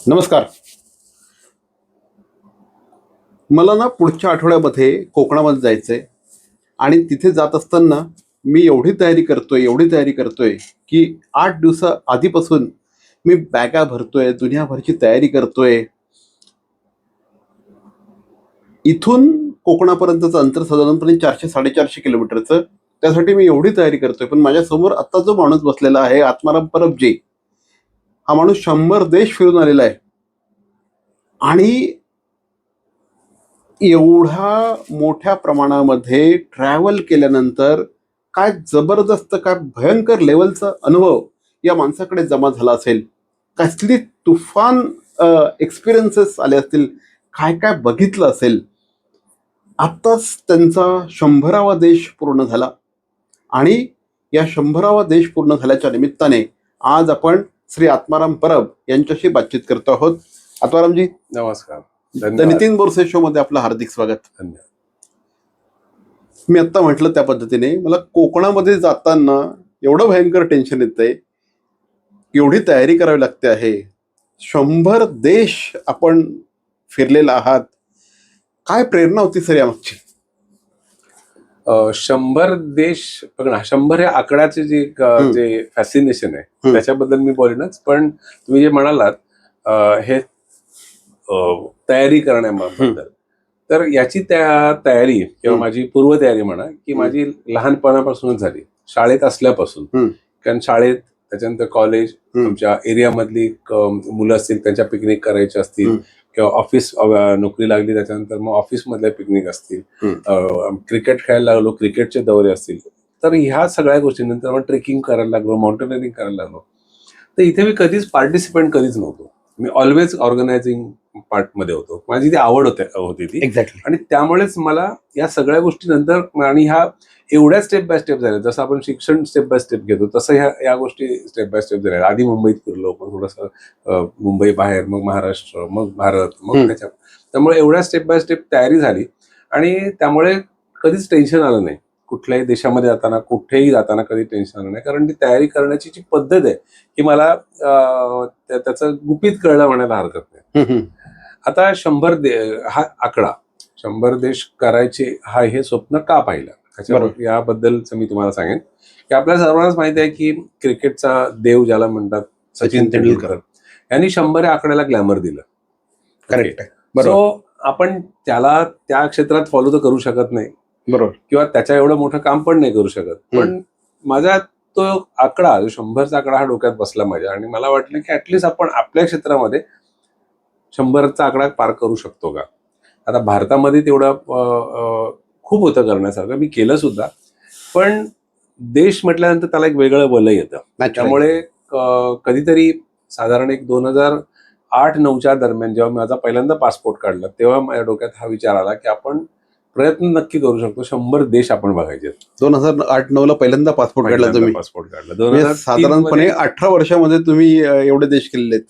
नमस्कार. मला ना पुढच्या आठवड्यामध्ये कोकणामध्ये जायचंय आणि तिथे जात असताना मी एवढी तयारी करतोय की 8 दिवसा आधीपासून मी बॅगा भरतोय, दुनियाभरची तयारी करतोय. इथून कोकणापर्यंतचं अंतर साधारणपणे 400-450 किलोमीटरचं. त्यासाठी मी एवढी तयारी करतोय, पण माझ्यासमोर आत्ता जो माणूस बसलेला आहे आत्माराम परबजी, हा माणूस 100 देश फिरून आलेला आहे. आणि एवढा मोठ्या प्रमाणामध्ये ट्रॅव्हल केल्यानंतर काय जबरदस्त, काय भयंकर लेवलचा अनुभव या माणसाकडे जमा झाला असेल. कसली तुफान एक्सपिरियन्सेस आले असतील, काय काय बघितलं असेल. आत्ताच त्यांचा 100वा देश पूर्ण झाला आणि या 100वा देश पूर्ण झाल्याच्या निमित्ताने आज आपण श्री आत्माराम परब यांच्याशी बातचीत करतो आहोत. आत्मारामजी नमस्कार. द नितीन बोरसे शो मध्ये आपलं हार्दिक स्वागत. धन्यवाद. मी आत्ता म्हटलं त्या पद्धतीने मला कोकणामध्ये जाताना एवढं भयंकर टेन्शन येतंय, एवढी तयारी करावी लागते आहे. 100 देश आपण फिरलेला आहात. काय प्रेरणा होती सर यामागची? 100 देश बघ ना, 100 या आकड्याचे जे फॅसिनेशन आहे त्याच्याबद्दल मी बोलेनच. पण तुम्ही जे म्हणालात हे तयारी करण्याबद्दल, तर याची तयारी किंवा माझी पूर्वतयारी म्हणा की माझी लहानपणापासूनच झाली, शाळेत असल्यापासून. कारण शाळेत, त्याच्यानंतर कॉलेज, आमच्या एरियामधली मुलं असतील त्यांच्या पिकनिक करायच्या असतील, किंवा ऑफिस नोकरी लागली त्याच्यानंतर मग ऑफिसमधल्या पिकनिक असतील, क्रिकेट खेळायला लागलो, क्रिकेटचे दौरे असतील. तर ह्या सगळ्या गोष्टींनंतर मग ट्रेकिंग करायला लागलो, माउंटेनिअरिंग करायला लागलो. तर इथे मी कधीच पार्टिसिपेंट कधीच नव्हतो. मी ऑलवेज ऑर्गनायझिंग पार्ट मध्ये होतो. माझी ती आवड होती ती. एक्झॅक्टली. आणि त्यामुळेच मला या सगळ्या गोष्टी नंतर आणि ह्या एवढ्या स्टेप बाय स्टेप झाल्या. जसं आपण शिक्षण स्टेप बाय स्टेप घेतो तसं या गोष्टी स्टेप बाय स्टेप झाल्या. आधी मुंबईत फिरलो, पण थोडंसं मुंबई बाहेर, मग महाराष्ट्र, मग भारत, मग त्यामुळे एवढ्या स्टेप बाय स्टेप तयारी झाली. आणि त्यामुळे कधीच टेन्शन आलं नाही. कुठल्याही देशामध्ये जाताना, कुठेही जाताना कधी टेन्शन आलं नाही. कारण ती तयारी करण्याची जी पद्धत आहे की मला त्याचं गुपित कळलं म्हणायला हरकत नाही. आता 100 हा आकडा 100 देश करायचे हे स्वप्न का पाहिलं त्याच्यावर याबद्दलच मी तुम्हाला सांगेन. की आपल्या सर्वांनाच माहिती आहे की क्रिकेटचा देव ज्याला म्हणतात सचिन तेंडुलकर यांनी 100 या आकड्याला ग्लॅमर दिलं. करेक्ट. सो आपण त्याला त्या क्षेत्रात फॉलो तर करू शकत नाही, बरोबर, किंवा त्याच्या एवढं मोठं काम पण नाही करू शकत. पण माझा तो आकडा 100चा आकडा हा डोक्यात बसला माझ्या, आणि मला वाटलं की ऍटलिस्ट आपण आपल्या क्षेत्रामध्ये 100चा आकडा पार करू शकतो का. आता भारतामध्ये तेवढं खूप होतं करण्यासारखं, मी केलं सुद्धा. पण देश म्हटल्यानंतर त्याला एक वेगळं बल येतं. त्यामुळे कधीतरी साधारण एक 2008-9च्या दरम्यान जेव्हा माझा पहिल्यांदा पासपोर्ट काढला, तेव्हा माझ्या डोक्यात हा विचार आला की आपण प्रयत्न नक्की करू शकतो, 100 देश आपण बघायचे. 2008-9ला पहिल्यांदा पासपोर्ट काढला तुम्ही? पासपोर्ट काढला. साधारणपणे 18 वर्षामध्ये तुम्ही एवढे देश केलेले आहेत?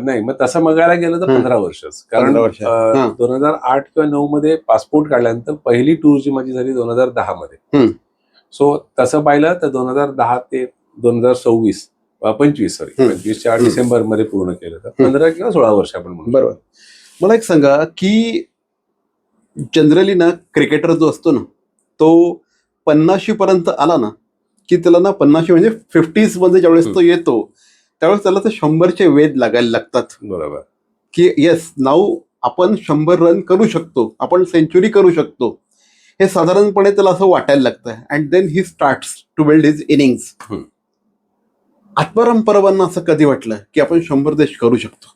नाही, मग तसं बघायला गेलं तर 15 वर्षच. कारण 2008 किंवा 9 मध्ये पासपोर्ट काढल्यानंतर पहिली टूर जी माझी झाली 2010 मध्ये. सो तसं पाहिलं तर 2010 ते 2025च्या डिसेंबर मध्ये पूर्ण केलं. तर 15 किंवा 16 वर्ष आपण म्हणू. बरोबर. मला एक सांगा की जनरली ना क्रिकेटर जो असतो ना, तो 50 पर्यंत आला ना की त्याला ना 50 म्हणजे 50s मध्ये ज्यावेळेस तो येतो त्यावेळेस त्याला ते 100चे वेध लागायला लागतात. बरोबर. की येस, नाऊ आपण 100 रन करू शकतो, आपण सेंचुरी करू शकतो, हे साधारणपणे त्याला असं वाटायला लागतं. And then he starts to build his innings. Atmaram परबांना असं कधी वाटलं की आपण 100 देश करू शकतो?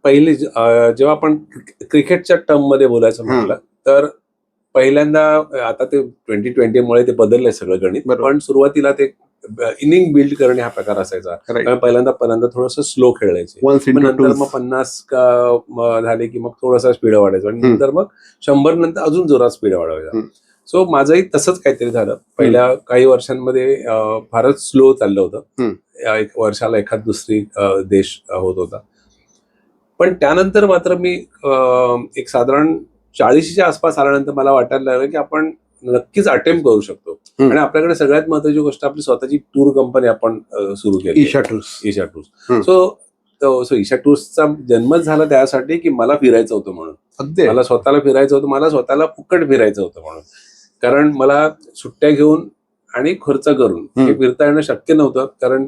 पहिले जेव्हा आपण क्रिकेटच्या टर्म मध्ये बोलायचं म्हटलं तर पहिल्यांदा, आता ते 2020 मुळे ते बदललंय सगळं गणित, पण सुरुवातीला ते इनिंग बिल्ड करणे हा प्रकार असायचा. पहिल्यांदा थोडंसं स्लो खेळायचे, नंतर मग 50 झाले की मग थोडासा स्पीड वाढायचा, आणि नंतर मग 100 नंतर अजून जोरात स्पीड वाढवायचा. सो माझंही तसंच काहीतरी झालं. पहिल्या काही वर्षांमध्ये फारच स्लो चाललं होतं. एक वर्षाला एखाद दुसरी देश होत होता. पण त्यानंतर मात्र मी एक साधारण 40च्या आसपास आल्यानंतर मला वाटायला लागलं की आपण नक्कीच अटेम्प्ट करू शकतो. आणि आपल्याकडे सगळ्यात महत्वाची गोष्ट आपली स्वतःची टूर कंपनी आपण सुरू केली, ईशा टूर्स. सो ईशा टूर्सचा जन्मच झाला त्यासाठी की मला फिरायचं होतं म्हणून. अगदी मला स्वतःला फिरायचं होतं, मला स्वतःला फुकट फिरायचं होतं म्हणून. कारण मला सुट्ट्या घेऊन आणि खर्च करून हे फिरता येणं शक्य नव्हतं, कारण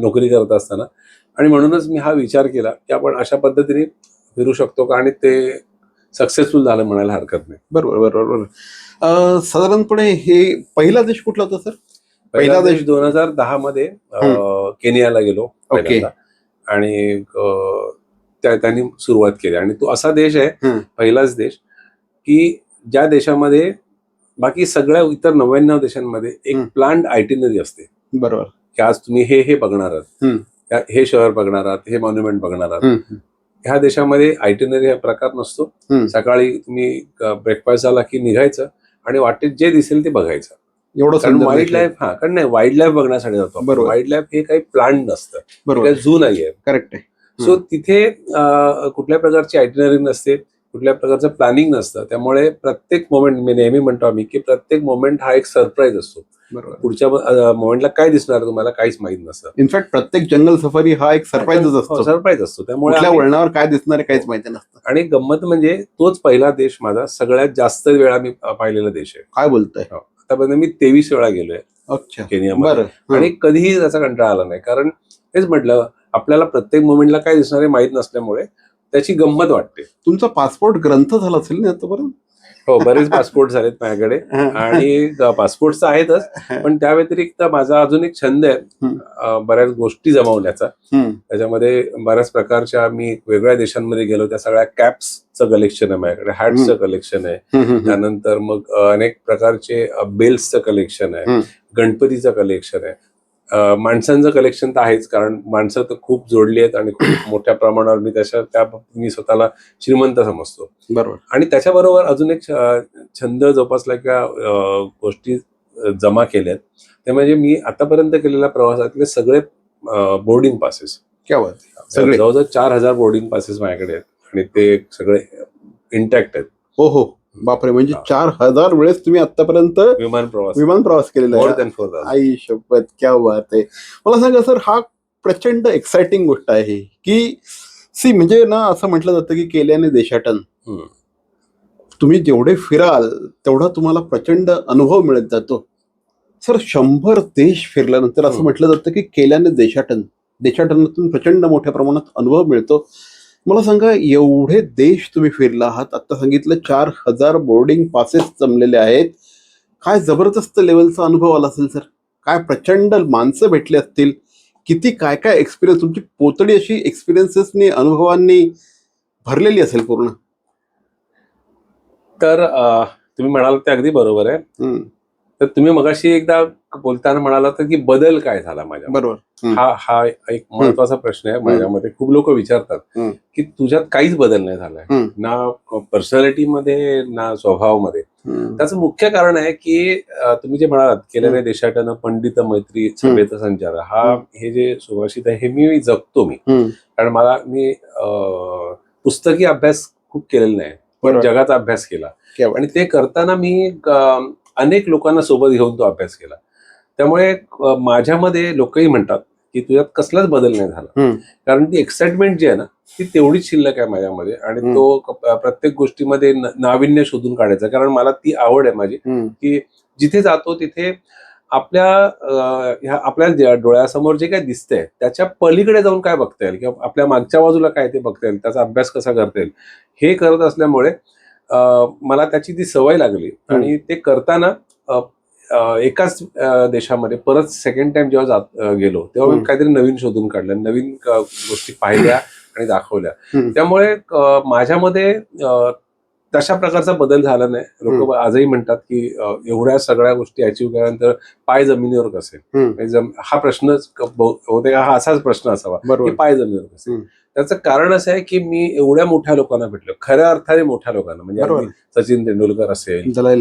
नोकरी करत असताना. आणि म्हणूनच मी हा विचार केला की आपण अशा पद्धतीने फिरू शकतो का, आणि ते सक्सेसफुल झालं म्हणायला हरकत नाही. बरोबर बरोबर बरोबर. साधारणपणे हे पहिला देश कुठला होता सर? पहिला देश 2010 मध्ये केनियाला गेलो पहिल्यांदा. आणि त्यांनी सुरुवात केली. आणि तो असा देश आहे, पहिलाच देश, की ज्या देशामध्ये बाकी सगळ्या इतर 99 देशांमध्ये एक प्लॅन्ड आयटिनरी असते. बरोबर. की आज तुम्ही हे बघणार आहात, हे शहर बघणार आहात, हे मॉन्युमेंट बघणार आहात. ह्या देशामध्ये आयटिनरी हा प्रकार नसतो. सकाळी तुम्ही ब्रेकफास्ट झाला की निघायचं आणि वाटेत जे दिसेल ते बघायचं. एवढं कारण वाईल्ड लाईफ कारण नाही, वाईल्ड लाईफ बघण्यासाठी जातो. वाईल्ड लाईफ हे काही प्लॅन नसतं, काही झू नाहीये. करेक्ट आहे. सो तिथे कुठल्या प्रकारची आयटिनरी नसते, कुठल्या प्रकारचं प्लॅनिंग नसतं. त्यामुळे प्रत्येक मोमेंट, मी नेहमी म्हणतो आम्ही, की प्रत्येक मोमेंट हा एक सरप्राईज असतो. पुढच्या मोमेंटला काय दिसणार तुम्हाला काहीच माहित नसतं. इनफॅक्ट प्रत्येक जंगल सफारी हा एक सरप्राईजच असतो. सरप्राईज असतो. त्यामुळे वळणावर काय दिसणार काहीच माहिती नसतं. आणि गंमत म्हणजे तोच पहिला देश माझा सगळ्यात जास्त वेळा मी पाहिलेला देश आहे. काय बोलताय? आतापर्यंत मी 23 वेळा गेलोय केनियामध्ये. आणि कधीही त्याचा कंटाळा आला नाही. कारण तेच म्हटलं, आपल्याला प्रत्येक मोमेंटला काय दिसणार हे माहित नसल्यामुळे त्याची गंमत वाटते. तुमचा पासपोर्ट ग्रंथ झाला असेल ना आतापर्यंत? हो, बरेच पासपोर्ट झालेत माझ्याकडे. आणि पासपोर्ट तर आहेतच, पण त्या व्यतिरिक्त माझा अजून एक छंद आहे बऱ्याच गोष्टी जमवण्याचा. त्याच्यामध्ये बऱ्याच प्रकारच्या, मी वेगवेगळ्या देशांमध्ये गेलो, त्या सगळ्या कॅप्सचं कलेक्शन आहे माझ्याकडे, हॅट्सचं कलेक्शन आहे. त्यानंतर मग अनेक प्रकारचे बेल्सचं कलेक्शन आहे, गणपतीचं कलेक्शन आहे. माणसांचं कलेक्शन तर आहेच, कारण माणसं तर खूप जोडली आहेत आणि खूप मोठ्या प्रमाणावर मी स्वतःला श्रीमंत समजतो. बरोबर. आणि त्याच्याबरोबर अजून एक छंद जोपासला किंवा गोष्टी जमा केल्यात, ते म्हणजे मी आतापर्यंत केलेल्या प्रवासातले सगळे बोर्डिंग पासेस. जवळजवळ 4000 बोर्डिंग पासेस माझ्याकडे आहेत आणि ते सगळे इंटॅक्ट आहेत. हो, बापरे. म्हणजे 4000 वेळेस तुम्ही आतापर्यंत विमान प्रवास केलेला आहे. आई शपथ, क्या बात आहे. मला सांगा सर, हा प्रचंड एक्साइटिंग गोष्ट आहे की म्हणजे ना, असं म्हटलं जातं की केल्याने देशाटन. तुम्ही जेवढे फिराल तेवढा तुम्हाला प्रचंड अनुभव मिळत जातो. सर, 100 देश फिरल्यानंतर असं म्हटलं जातं की केल्याने देशाटनातून प्रचंड मोठ्या प्रमाणात अनुभव मिळतो. मला सांगा, एवढे देश तुम्ही फिरला आहात, आता सांगितलं 4000 बोर्डिंग पासेस जमलेले आहेत. काय जबरदस्त लेवलचा अनुभव आला असेल सर. काय प्रचंड माणसं भेटली असतील. किती काय काय एक्सपिरियन्स, तुमची पोतडी अशी एक्सपिरियन्सेसनी, अनुभवांनी भरलेली असेल पूर्ण. तर तुम्ही म्हणाल ते अगदी बरोबर आहे. तर तुम्ही मगाशी एकदा बोलताना म्हणाला तर की बदल काय झाला माझ्या. बरोबर. हा एक महत्वाचा प्रश्न आहे माझ्यामध्ये. खूप लोक विचारतात की तुझ्यात काहीच बदल नाही झालाय, ना पर्सनॅलिटीमध्ये ना स्वभावामध्ये. त्याचं मुख्य कारण आहे की तुम्ही जे म्हणालात, केल्याने देशाटन, पंडित मैत्री सभेत संचार, हे जे सुभाषित आहे हे मी जगतो. कारण मी पुस्तकी अभ्यास खूप केलेला नाही, पण जगाचा अभ्यास केला. आणि ते करताना मी अनेक लोकांना सोबत घेऊन तो अभ्यास केला. त्यामुळे माझ्यामध्ये लोकही म्हणतात की तुझ्यात कसलाच बदल नाही झाला. कारण ती एक्साइटमेंट जी आहे ना, ती तेवढीच शिल्लक आहे माझ्यामध्ये. आणि तो प्रत्येक गोष्टीमध्ये नाविन्य शोधून काढायचा. कारण मला ती आवड आहे माझी, की जिथे जातो तिथे आपल्या डोळ्यासमोर जे काय दिसतंय त्याच्या पलीकडे जाऊन काय बघता येईल, किंवा आपल्या मागच्या बाजूला काय ते बघता येईल, त्याचा अभ्यास कसा करता येईल, हे करत असल्यामुळे मला त्याची ती सवय लागली. आणि ते करताना एकाच देशामध्ये परत सेकंड टाइम जेव्हा गेलो तेव्हा मी काहीतरी नवीन शोधून काढलं, नवीन गोष्टी पाहिल्या आणि दाखवल्या. त्यामुळे माझ्यामध्ये तशा प्रकारचा बदल झाला नाही. लोक आजही म्हणतात की एवढ्या सगळ्या गोष्टी अचीव्ह केल्यानंतर पाय जमिनीवर कसे, हा प्रश्नच होते का, हा असाच प्रश्न असावा की पाय जमिनीवर कसे. त्याचं कारण असं आहे की मी एवढ्या मोठ्या लोकांना भेटलो, खऱ्या अर्थाने मोठ्या लोकांना. म्हणजे सचिन तेंडुलकर असेल, दलाई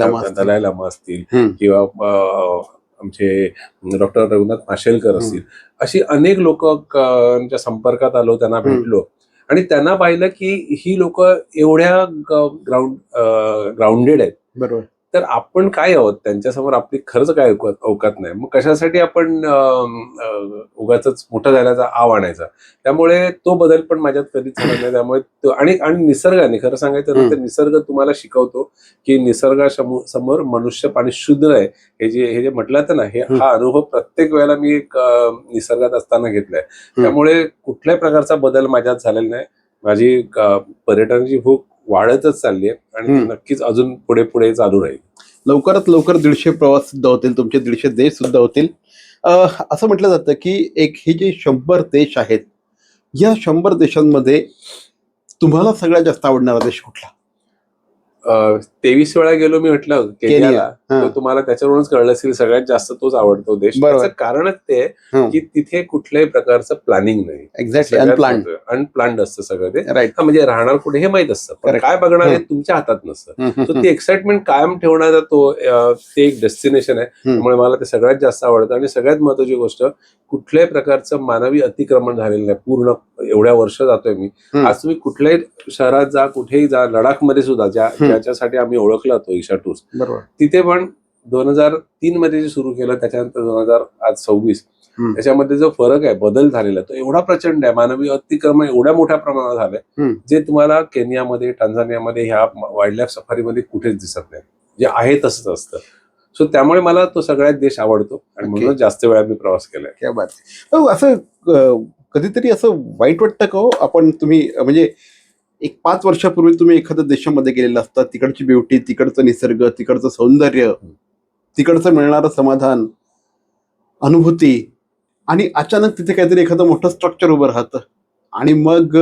लामा असतील, किंवा आमचे डॉक्टर रघुनाथ माशेलकर असतील, अशी अनेक लोकांच्या संपर्कात आलो, त्यांना भेटलो आणि त्यांना पाहिलं की ही लोक एवढ्या ग्राउंडेड आहेत. तर आपण काय आहोत त्यांच्यासमोर, आपली खरंच काय अवकात नाही. मग कशासाठी आपण उगाच मोठं झाल्याचा आव आणायचा. त्यामुळे तो बदल पण माझ्यात कधीच झाला नाही. त्यामुळे आणि निसर्गाने, खरं सांगायचं ना तर निसर्ग तुम्हाला शिकवतो की निसर्गासमोर मनुष्य पाणी शूद्र आहे. हे जे म्हटलं जातं ना, हा अनुभव प्रत्येक वेळेला मी एक निसर्गात असताना घेतलाय. त्यामुळे कुठल्याही प्रकारचा बदल माझ्यात झालेला नाही. माझी पर्यटनाची भूक वाढतच चालली आहे आणि ती नक्कीच अजून पुढे पुढे चालू राहील. लवकरात लवकर 150 प्रवास सुद्धा होतील, तुमचे 150 देश सुद्धा होतील. असं म्हटलं जातं की हे जे 100 देश आहेत, या 100 देशांमध्ये तुम्हाला सगळ्यात जास्त आवडणारा देश कुठला? 23 वेळा गेलो मी म्हटलं केनियाला, हां. तर तुम्हाला त्याच्यावरूनच कळलं असेल सगळ्यात जास्त तोच आवडतो देश. बरोबर. त्याचं कारणच ते आहे की तिथे कुठल्याही प्रकारचं प्लॅनिंग नाही. एक्झॅक्टली, अनप्लॅन्ड असतं सगळं ते. राईट. म्हणजे राहणार कुठे हे माहित असतं, पण Correct. काय बघणार हे तुमच्या हातात नसतं. सो ती एक्साइटमेंट कायम ठेवणारा ते एक डेस्टिनेशन आहे. त्यामुळे मला ते सगळ्यात जास्त आवडतं. आणि सगळ्यात महत्वाची गोष्ट, कुठल्याही प्रकारचं मानवी अतिक्रमण झालेलं नाही. पूर्ण एवढ्या वर्ष जातोय मी. आज तुम्ही कुठल्याही शहरात जा, कुठेही जा, लडाखमध्ये सुद्धा ज्याच्यासाठी आम्ही ओळखला होतो ईशा टूर्स, बरोबर. तिथे पण 2003 मध्ये जे सुरू केलं, त्याच्यानंतर 2026 त्याच्यामध्ये जो फरक आहे, बदल झालेला तो एवढा प्रचंड आहे. मानवी अतिक्रमण एवढ्या मोठ्या प्रमाणात झालंय, जे तुम्हाला केनियामध्ये, टांझानियामध्ये, ह्या वाईल्ड लाईफ सफारीमध्ये कुठेच दिसत नाही. जे आहे तसंच असतं. सो त्यामुळे मला तो सगळ्यात देश आवडतो आणि म्हणून जास्त वेळा मी प्रवास केलाय. क्या बात आहे. असं कधीतरी असं वाईट वाटतं का हो, तुम्ही म्हणजे एक 5 वर्षापूर्वी तुम्ही एखाद्या देशामध्ये गेलेला असता, तिकडची ब्युटी, तिकडचं निसर्ग, तिकडचं सौंदर्य, तिकडचं मिळणारं समाधान, अनुभूती, आणि अचानक तिथे काहीतरी एखादं मोठं स्ट्रक्चर उभं राहतं आणि मग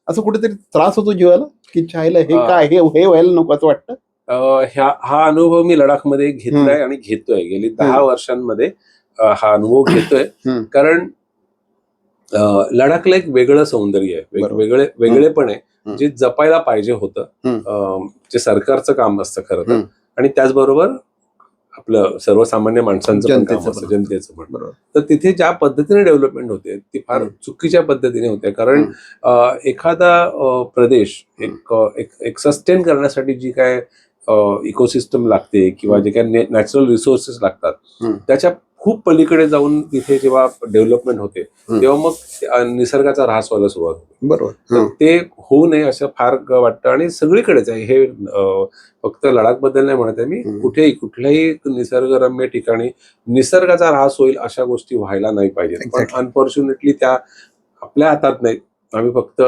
असं कुठेतरी त्रास होतो जीवाला की चायला हे काय, हे व्हायला नको असं वाटतं? हा अनुभव मी लडाखमध्ये घेतलाय आणि घेतोय. गेली 10 वर्षांमध्ये हा अनुभव घेतोय. कारण लडाखला एक वेगळं सौंदर्य आहे, वेगळेपण आहे, जे जपायला पाहिजे होतं. जे सरकारचं काम असतं खरं तर, आणि त्याचबरोबर आपलं सर्वसामान्य माणसांचं पण काम असतं, जनतेचं पण. तर तिथे ज्या पद्धतीने डेव्हलपमेंट होते ती फार चुकीच्या पद्धतीने होते. कारण एखादा प्रदेश एक सस्टेन करण्यासाठी जी काय इकोसिस्टम लागते किंवा जे काय नॅचरल रिसोर्सेस लागतात, त्याच्या खूप पलीकडे जाऊन तिथे जेव्हा डेव्हलपमेंट होते, तेव्हा मग निसर्गाचा ऱ्हास व्हायला सुरुवात होते. बरोबर. तर ते होऊ नये असं फार वाटतं. आणि सगळीकडेच आहे हे, फक्त लडाख बद्दल नाही म्हणत आहे मी. कुठल्याही निसर्गरम्य ठिकाणी निसर्गाचा ऱ्हास होईल अशा गोष्टी व्हायला नाही पाहिजेत. पण अनफॉर्च्युनेटली त्या आपल्या हातात नाही. आम्ही फक्त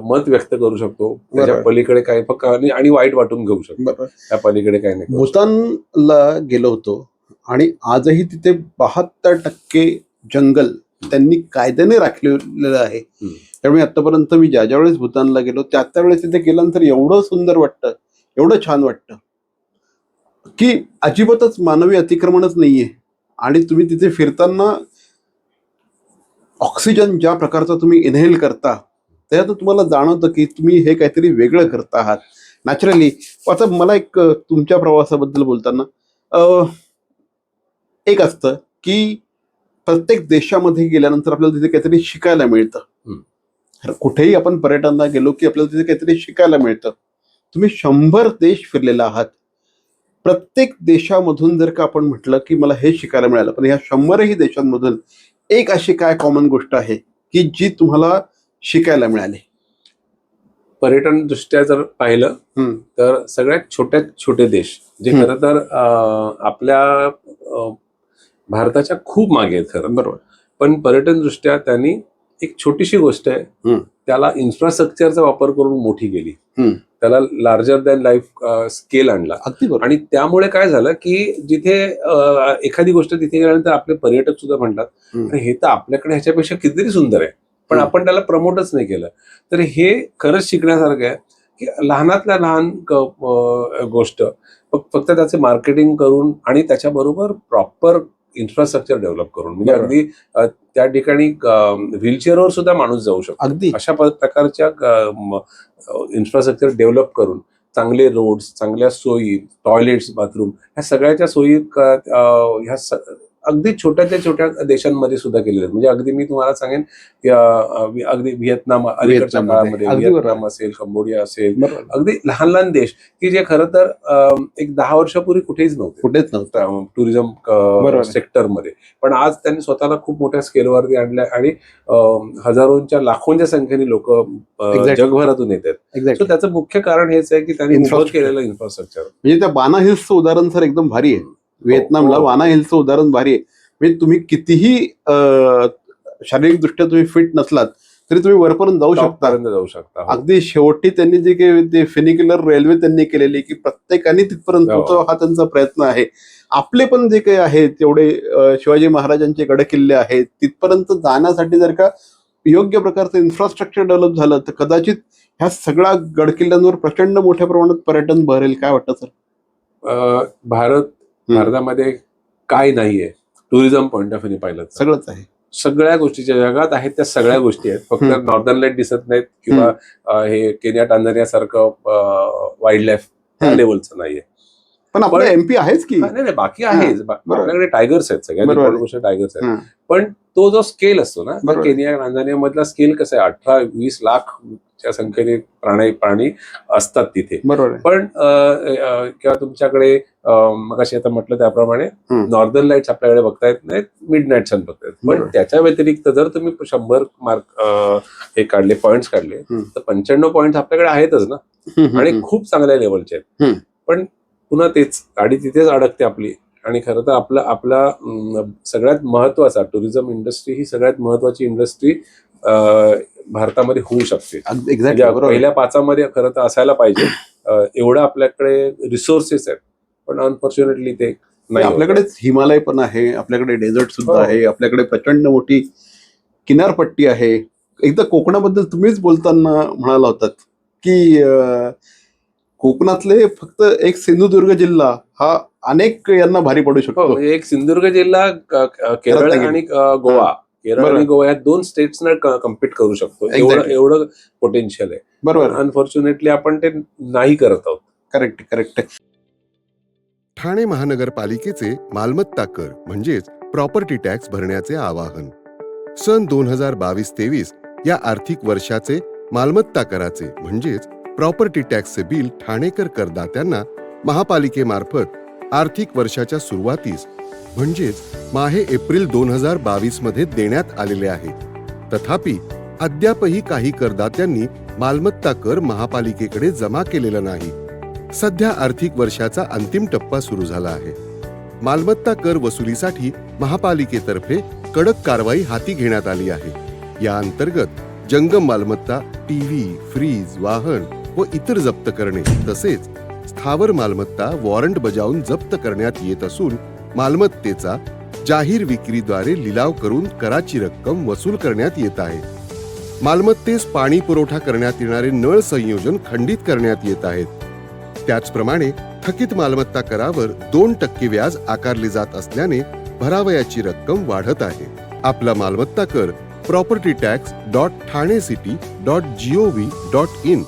मत व्यक्त करू शकतो, त्याच्या पलीकडे काय फक्त आणि वाईट वाटून घेऊ शकतो, त्या पलीकडे काही नाही. भूतानला गेलो होतो आणि आजही तिथे 72% जंगल त्यांनी कायद्याने राखलेलं आहे. त्यामुळे आतापर्यंत मी ज्या वेळेस भूतानला गेलो, त्या वेळेस तिथे गेल्यानंतर एवढं सुंदर वाटतं, एवढं छान वाटतं की अजिबातच मानवी अतिक्रमणच नाहीये. आणि तुम्ही तिथे फिरताना ऑक्सिजन ज्या प्रकारचा तुम्ही इनहेल करता, त्यातून तुम्हाला जाणवतं की तुम्ही हे काहीतरी वेगळं करत आहात नॅचरली. आता मला एक तुमच्या प्रवासाबद्दल बोलताना एक असतं की प्रत्येक देशामध्ये गेल्यानंतर आपल्याला तिथे काहीतरी शिकायला मिळतं. कुठेही आपण पर्यटनाला गेलो की आपल्याला तिथे काहीतरी शिकायला मिळतं. तुम्ही 100 देश फिरलेला आहात. प्रत्येक देशामधून जर का आपण म्हटलं की मला हे शिकायला मिळालं, पण ह्या 100ही देशांमधून एक अशी काय कॉमन गोष्ट आहे की जी तुम्हाला शिकायला मिळाली? पर्यटन दृष्ट्या जर पाहिलं तर सगळ्यात छोटे देश, जे खरं तर आपल्या भारताच्या खूप मागे आहेत खरं. बरोबर. पण पर्यटन दृष्ट्या त्यांनी एक छोटीशी गोष्ट आहे, त्याला इन्फ्रास्ट्रक्चरचा वापर करून मोठी केली. त्याला लार्जर दॅन लाईफ स्केल आणला. आणि त्यामुळे काय झालं की जिथे एखादी गोष्ट तिथे गेल्यानंतर आपले पर्यटक सुद्धा म्हणतात हे तर आपल्याकडे ह्याच्यापेक्षा कितीतरी सुंदर आहे, पण आपण त्याला प्रमोटच नाही केलं. तर हे खरंच शिकण्यासारखं आहे की लहानातल्या लहान गोष्ट फक्त त्याचे मार्केटिंग करून आणि त्याच्याबरोबर प्रॉपर इन्फ्रास्ट्रक्चर डेव्हलप करून, म्हणजे अगदी त्या ठिकाणी व्हीलचेअरवर सुद्धा माणूस जाऊ शकतो, अशा प्रकारच्या इन्फ्रास्ट्रक्चर डेव्हलप करून, चांगले रोड्स, चांगल्या सोयी, टॉयलेट्स, बाथरूम, ह्या सगळ्याच्या सोयी ह्या अगदी छोट्याच्या छोट्या देशांमध्ये सुद्धा केलेले आहेत. म्हणजे अगदी मी तुम्हाला सांगेन की अगदी व्हिएतनाम अलीकडच्या काळामध्ये, अगदी व्हिएतनाम बरोबर. असेल, कंबोडिया असेल, बरोबर. अगदी लहान लहान देश की जे खरं तर एक 10 वर्षापूर्वी कुठेच नव्हते कुठेच नव्हतं. टुरिझम बरोबर. सेक्टरमध्ये. पण आज त्यांनी स्वतःला खूप मोठ्या स्केलवरती आणलंय आणि हजारोंच्या लाखोंच्या संख्येने लोक Exactly. जगभरातून येतात. So exactly. त्याचं मुख्य कारण हेच आहे की त्यांनी उभं Infrastructure. केलेलं इन्फ्रास्ट्रक्चर. म्हणजे त्या बाना हिल्सचं उदाहरण सर एकदम भारी आहे. व्हिएतनामला हो. वाना हिल्सचं उदाहरण भारी आहे. म्हणजे तुम्ही कितीही शारीरिकदृष्ट्या तुम्ही फिट नसलात तरी तुम्ही वरपर्यंत जाऊ शकता. पर्यंत जाऊ शकता. हो. अगदी शेवटी त्यांनी जे काही ते फेनिक्युलर रेल्वे त्यांनी केलेली की प्रत्येकाने तिथपर्यंत हो. पोहोचावं हा त्यांचा प्रयत्न आहे. आपले पण जे काही आहे तेवढे शिवाजी महाराजांचे गडकिल्ले आहेत तिथपर्यंत जाण्यासाठी जर का योग्य प्रकारचं इन्फ्रास्ट्रक्चर डेव्हलप झालं तर कदाचित ह्या सगळ्या गडकिल्ल्यांवर प्रचंड मोठ्या प्रमाणात पर्यटन भरेल. काय वाटतं सर? भारतामध्ये काय नाहीये टुरिझम पॉईंट ऑफ व्ह्यू पाहिलं तर सगळंच आहे. सगळ्या गोष्टी ज्या जगात आहेत त्या सगळ्या गोष्टी आहेत. फक्त नॉर्दर्न लाईट दिसत नाहीत किंवा हे केनिया टांझानिया सारखं वाईल्ड लाईफ त्या लेवलचं नाहीये. पण आपलं एमपी आहेच की. नाही बाकी आहेच. आपल्याकडे टायगर्स आहेत, सगळ्यात बरोबर. important गोष्ट टायगर्स आहेत. हं. पण तो जो स्केल असतो ना बरोबर. केनिया टांझानिया मधला स्केल कसा आहे 18-20 लाखच्या संख्येने प्राणी असतात तिथे. बरोबर आहे. पण किंवा तुमच्याकडे मगाशी आता म्हटलं त्याप्रमाणे नॉर्दर्न लाईट्स आपल्याकडे बघता येत नाहीत, मिड नाईट सन बघता येत. पण बरोबर. त्याच्या व्यतिरिक्त जर तुम्ही 100 मार्क हे काढले, पॉईंट्स काढले तर 95 पॉईंट्स आपल्याकडे आहेतच ना आणि खूप चांगल्या लेवलचे आहेत. पण पुन्हा तेच गाडी तिथेच अडकते आपली. आणि खरं तर आपला सगळ्यात महत्वाचा टुरिझम इंडस्ट्री ही सगळ्यात महत्वाची इंडस्ट्री भारतामध्ये होऊ शकते. एक्झॅक्टली. पहिल्या 5 मध्ये खरं तर असायला पाहिजे. एवढं आपल्याकडे रिसोर्सेस आहेत पण अनफॉर्च्युनेटली ते नाही. आपल्याकडे हिमालय पण आहे, आपल्याकडे डेझर्ट सुद्धा हो. आहे, आपल्याकडे प्रचंड मोठी किनारपट्टी आहे. एकदा कोकणाबद्दल तुम्हीच बोलताना म्हणाला होतात की कोकणातले फक्त एक सिंधुदुर्ग जिल्हा हा अनेक यांना भारी पडू शकतो. म्हणजे एक सिंधुदुर्ग जिल्हा केरळ रत्नागिरी. आणि गोवा, केरळ बरोबर. आणि गोवा या 2 स्टेट्सना कम्पीट करू शकतो. Exactly. एवढं पोटेन्शियल आहे. बरोबर. अनफॉर्च्युनेटली आपण ते नाही करत आहोत. करेक्ट. ठाणे महानगरपालिकेचे मालमत्ता कर म्हणजेच प्रॉपर्टी टॅक्स भरण्याचे आवाहन. सन 2022-23 या आर्थिक वर्षाचे मालमत्ता कराचे म्हणजेच प्रॉपर्टी टॅक्सचे बिल ठाणेकर करदात्यांना महापालिकेमार्फत आर्थिक वर्षाच्या सुरुवातीस म्हणजेच माहे एप्रिल 2022 मध्ये देण्यात आलेले आहे. तथापि अद्यापही काही करदात्यांनी मालमत्ता कर महापालिकेकडे जमा केलेला नाही. सध्या आर्थिक वर्षाचा अंतिम टप्पा सुरू झाला आहे. मालमत्ता कर वसुलीसाठी महापालिकेतर्फे कडक कारवाई हाती घेण्यात आली आहे. या अंतर्गत जंगम मालमत्ता, टीव्ही, फ्रीज, वाहन व इतर जप्त करणे तसेच स्थावर मालमत्ता वॉरंट बजावून जप्त करण्यात येत असून मालमत्तेचा जाहीर विक्रीद्वारे लिलाव करून कराची रक्कम वसूल करण्यात येत आहे. मालमत्तेस पाणी पुरवठा करण्यात येणारे नळ संयोजन खंडित करण्यात येत आहेत. त्याचप्रमाणे थकीत मालमत्ता करावर 2% व्याज आकारले जात असल्याने भरावयाची रक्कम वाढत आहे. आपला मालमत्ता कर propertytax.thanecity.gov.in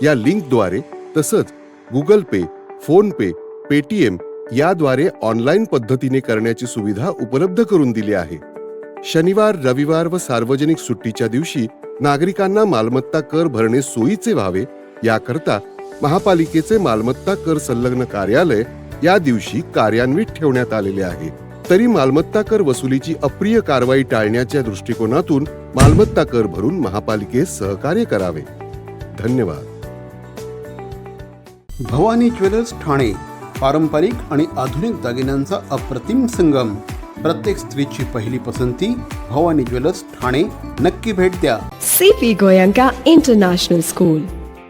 या लिंकद्वारे तसंच गुगल पे, फोन पे, पेटीएम याद्वारे ऑनलाईन पद्धतीने करण्याची सुविधा उपलब्ध करून दिली आहे. शनिवार, रविवार व सार्वजनिक सुट्टीच्या दिवशी नागरिकांना मालमत्ता कर भरणे सोयीचे व्हावे याकरता महापालिकेचे मालमत्ता कर संलग्न कार्यालय या दिवशी कार्यान्वित ठेवण्यात आलेले आहे. तरी मालमत्ता कर वसुलीची अप्रिय कारवाई टाळण्याच्या दृष्टिकोनातून मालमत्ता कर भरून महापालिकेस सहकार्य करावे. धन्यवाद. भवानी ज्वेलर्स ठाणे पारंपरिक आणि आधुनिक दागिन्यांचा अप्रतिम संगम. प्रत्येक स्त्रीची पहिली पसंती भवानी ज्वेलर्स ठाणे. नक्की भेट द्या. CP Goenka International School,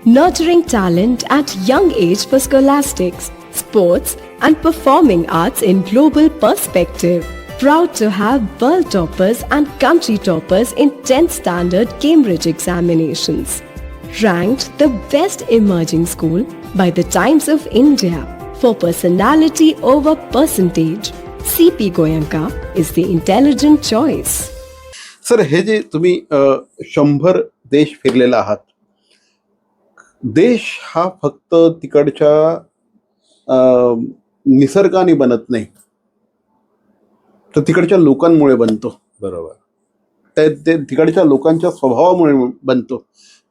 nurturing talent at young age for scholastics, sports and performing arts in global perspective. Proud to have world toppers and country toppers in 10th standard Cambridge examinations. Ranked the best emerging school by the Times of India for personality over percentage. CP Goenka is the intelligent choice. Sir, हे जे तुम्ही 100 देश फिरलेला आहात, देश हा फक्त तिकडच्या निसर्गाने बनत नाही तर तिकडच्या लोकांमुळे बनतो, बरोबर. ते तिकडच्या लोकांच्या स्वभावामुळे बनतो.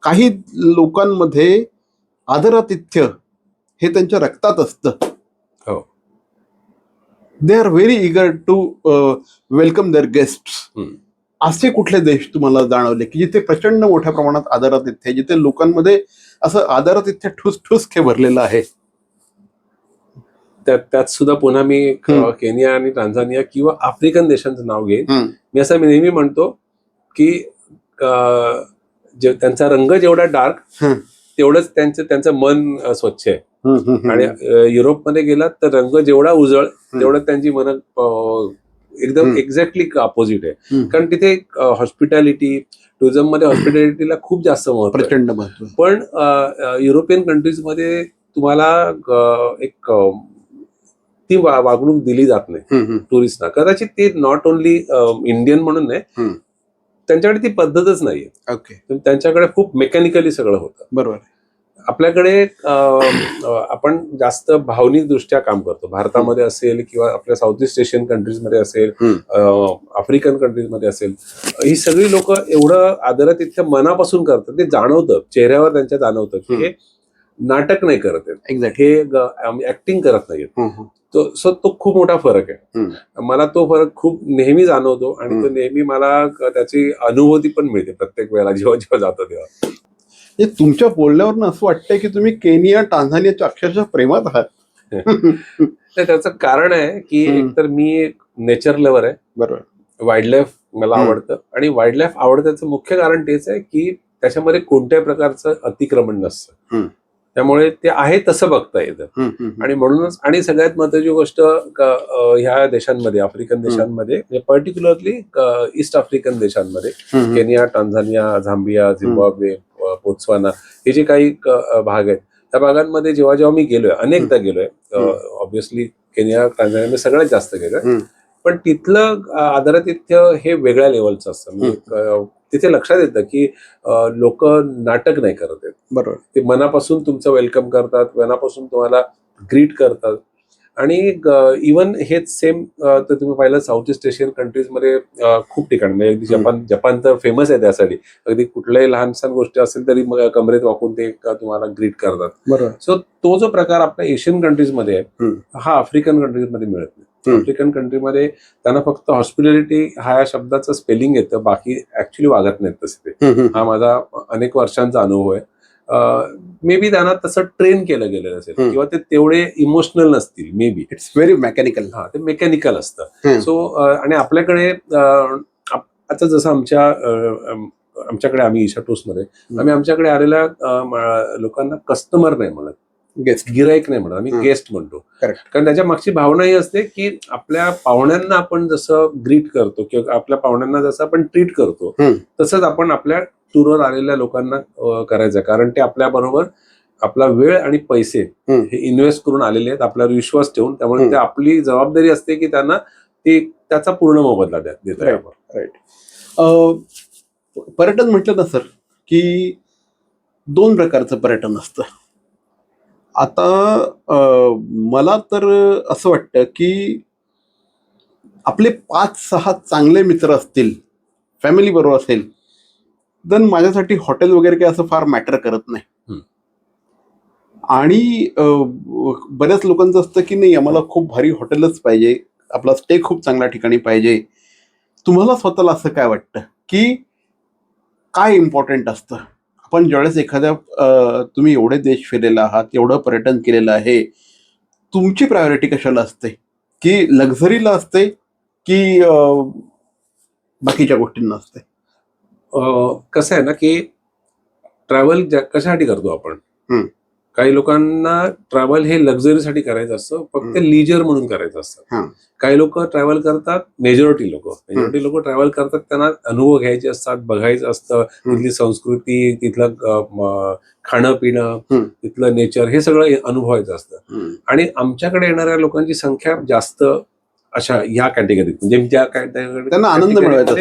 काही लोकांमध्ये आदरातिथ्य हे त्यांच्या रक्तात असतं. हो. They are very eager to welcome their guest. असे कुठले देश तुम्हाला जाणवले की जिथे प्रचंड मोठ्या प्रमाणात आदरातिथ्य आहे, जिथे लोकांमध्ये असं आदरातिथ्य ठुसठुसके भरलेलं आहे? त्यात सुद्धा पुन्हा मी केनिया आणि टांझानिया किंवा आफ्रिकन देशांचं नाव घेईन. मी असं नेहमी म्हणतो की त्यांचा रंग जेवढा डार्क तेवढंच त्यांचं मन स्वच्छ आहे. आणि युरोपमध्ये गेलात तर रंग जेवढा उजळ तेवढं त्यांची मन एकदम एक्झॅक्टली अपोजिट आहे. कारण तिथे हॉस्पिटॅलिटी, टुरिझम मध्ये हॉस्पिटॅलिटीला खूप जास्त महत्व आहे. प्रचंड महत्व. पण युरोपियन कंट्रीजमध्ये तुम्हाला एक ती वागणूक दिली जात नाही टुरिस्टना. कदाचित ते नॉट ओनली इंडियन म्हणून नाही, त्यांच्याकडे ती पद्धतच नाहीये. ओके. त्यांच्याकडे खूप मेकॅनिकली सगळं होतं. बरोबर. आपल्याकडे आपण जास्त भावनिक दृष्ट्या काम करतो. भारतामध्ये असेल किंवा आपल्या साऊथ ईस्ट एशियन कंट्रीजमध्ये असेल, आफ्रिकन कंट्रीजमध्ये असेल, ही सगळी लोक एवढं आदरातिथ्य मनापासून करतात. ते जाणवतं, चेहऱ्यावर त्यांच्या जाणवतं की हे नाटक नाही करत आहेत, एक्झॅक्टली, हे ऍक्टिंग करत नाहीत. तो खूप मोठा फरक आहे. मला तो फरक खूप नेहमी जाणवतो आणि तो नेहमी मला त्याची अनुभूती पण मिळते प्रत्येक वेळेला जेव्हा जेव्हा जातो तेव्हा. तुमच्या बोलण्यावरनं असं वाटतंय की तुम्ही केनिया, टांझानियाच्या अक्षरशः प्रेमात आहात. त्याचं कारण आहे की एकतर मी नेचर लव्हर आहे. बरोबर. वाईल्ड लाईफ मला आवडतं आणि वाईल्ड लाईफ आवडण्याचं मुख्य कारण तेच आहे की त्याच्यामध्ये कोणत्याही प्रकारचं अतिक्रमण नसतं. त्यामुळे ते आहे तसं बघता येतं. आणि म्हणूनच, आणि सगळ्यात महत्वाची गोष्ट ह्या देशांमध्ये, आफ्रिकन देशांमध्ये, पर्टिक्युलरली ईस्ट आफ्रिकन देशांमध्ये, Kenya, Tanzania, Zambia, Zimbabwe, Botswana, हे जे काही भाग आहेत, त्या भागांमध्ये जेव्हा जेव्हा मी गेलोय, अनेकदा गेलोय, ऑब्व्हियसली केनिया, टांझानिया सगळ्यात जास्त गेलोय, पण तिथलं आदरातिथ्य हे वेगळ्या लेवलचं असतं. म्हणजे तिथे लक्षात येतं की लोक नाटक नाही करत आहेत. बरोबर. ते मनापासून तुमचं वेलकम करतात, मनापासून तुम्हाला ग्रीट करतात. आणि इवन हेच सेम तर तुम्ही पाहिलं साऊथ ईस्ट एशियन कंट्रीजमध्ये खूप ठिकाणी, म्हणजे अगदी जपान तर फेमस आहे त्यासाठी. अगदी कुठल्याही लहान सहान गोष्टी असेल तरी मग कमरेत वाकून ते तुम्हाला ग्रीट करतात. बरोबर. सो तो जो प्रकार आपल्या एशियन कंट्रीजमध्ये आहे, हा आफ्रिकन कंट्रीजमध्ये मिळत नाही. आफ्रिकन कंट्रीमध्ये त्यांना फक्त हॉस्पिटॅलिटी हा या शब्दाचं स्पेलिंग येतं, बाकी ऍक्च्युली वागत नाहीत तसे ते. हा माझा अनेक वर्षांचा अनुभव आहे. मे बी त्यांना तसं ट्रेन केलं गेलेलं असेल किंवा ते तेवढे इमोशनल नसतील. May be it's very mechanical. हा, ते मेकॅनिकल असतं. सो आणि आपल्याकडे आता जसं आमच्याकडे आम्ही ईशा टूर्समध्ये आमच्याकडे आलेल्या लोकांना कस्टमर नाही म्हणत, गेस्ट, गिराईक नाही म्हणत, आम्ही गेस्ट म्हणतो. कारण त्याच्या मागची भावना ही असते की आपल्या पाहुण्यांना आपण जसं ग्रीट करतो किंवा आपल्या पाहुण्यांना जसं आपण ट्रीट करतो, तसंच आपण आपल्या टूरवर आलेल्या लोकांना करायचं. कारण ते आपल्या बरोबर आपला वेळ आणि पैसे हे इन्व्हेस्ट करून आलेले आहेत, आपल्यावर विश्वास ठेवून. त्यामुळे ते आपली जबाबदारी असते की त्यांना त्याचा पूर्ण मोबदला देतो. राईट. पर्यटन म्हटलं ना सर की 2 प्रकारचं पर्यटन असतं. आता मला तर असं वाटतं की आपले 5-6 चांगले मित्र असतील, फॅमिली बरोबर असेल, देन माझ्यासाठी हॉटेल वगैरे काही असं फार मॅटर करत नाही. आणि बऱ्याच लोकांचं असतं की नाही, आम्हाला खूप भारी हॉटेलच पाहिजे, आपला स्टे खूप चांगल्या ठिकाणी पाहिजे. तुम्हाला स्वतःला असं काय वाटतं की काय इम्पॉर्टंट असतं? आपण ज्यावेळेस तुम्ही एवढे देश फिरलेला आहात, एवढं पर्यटन केलेलं आहे, तुमची प्रायोरिटी कशाला असते? की लक्झरीला असते की बाकीच्या गोष्टींना असते? कसं आहे ना की ट्रॅव्हल कशासाठी करतो आपण? काही लोकांना ट्रॅव्हल हे लक्झरीसाठी करायचं असतं, फक्त लिजर म्हणून करायचं असतं. काही लोक ट्रॅव्हल करतात, मेजॉरिटी लोक ट्रॅव्हल करतात, त्यांना अनुभव घ्यायचे असतात, बघायचं असतं, तिथली संस्कृती, तिथलं खाणं पिणं, तिथलं नेचर, हे सगळं अनुभवायचं असतं. आणि आमच्याकडे येणाऱ्या लोकांची संख्या जास्त अशा ह्या कॅटेगरीत, म्हणजे ज्या कॅटेगरीत त्यांना आनंद मिळवायचा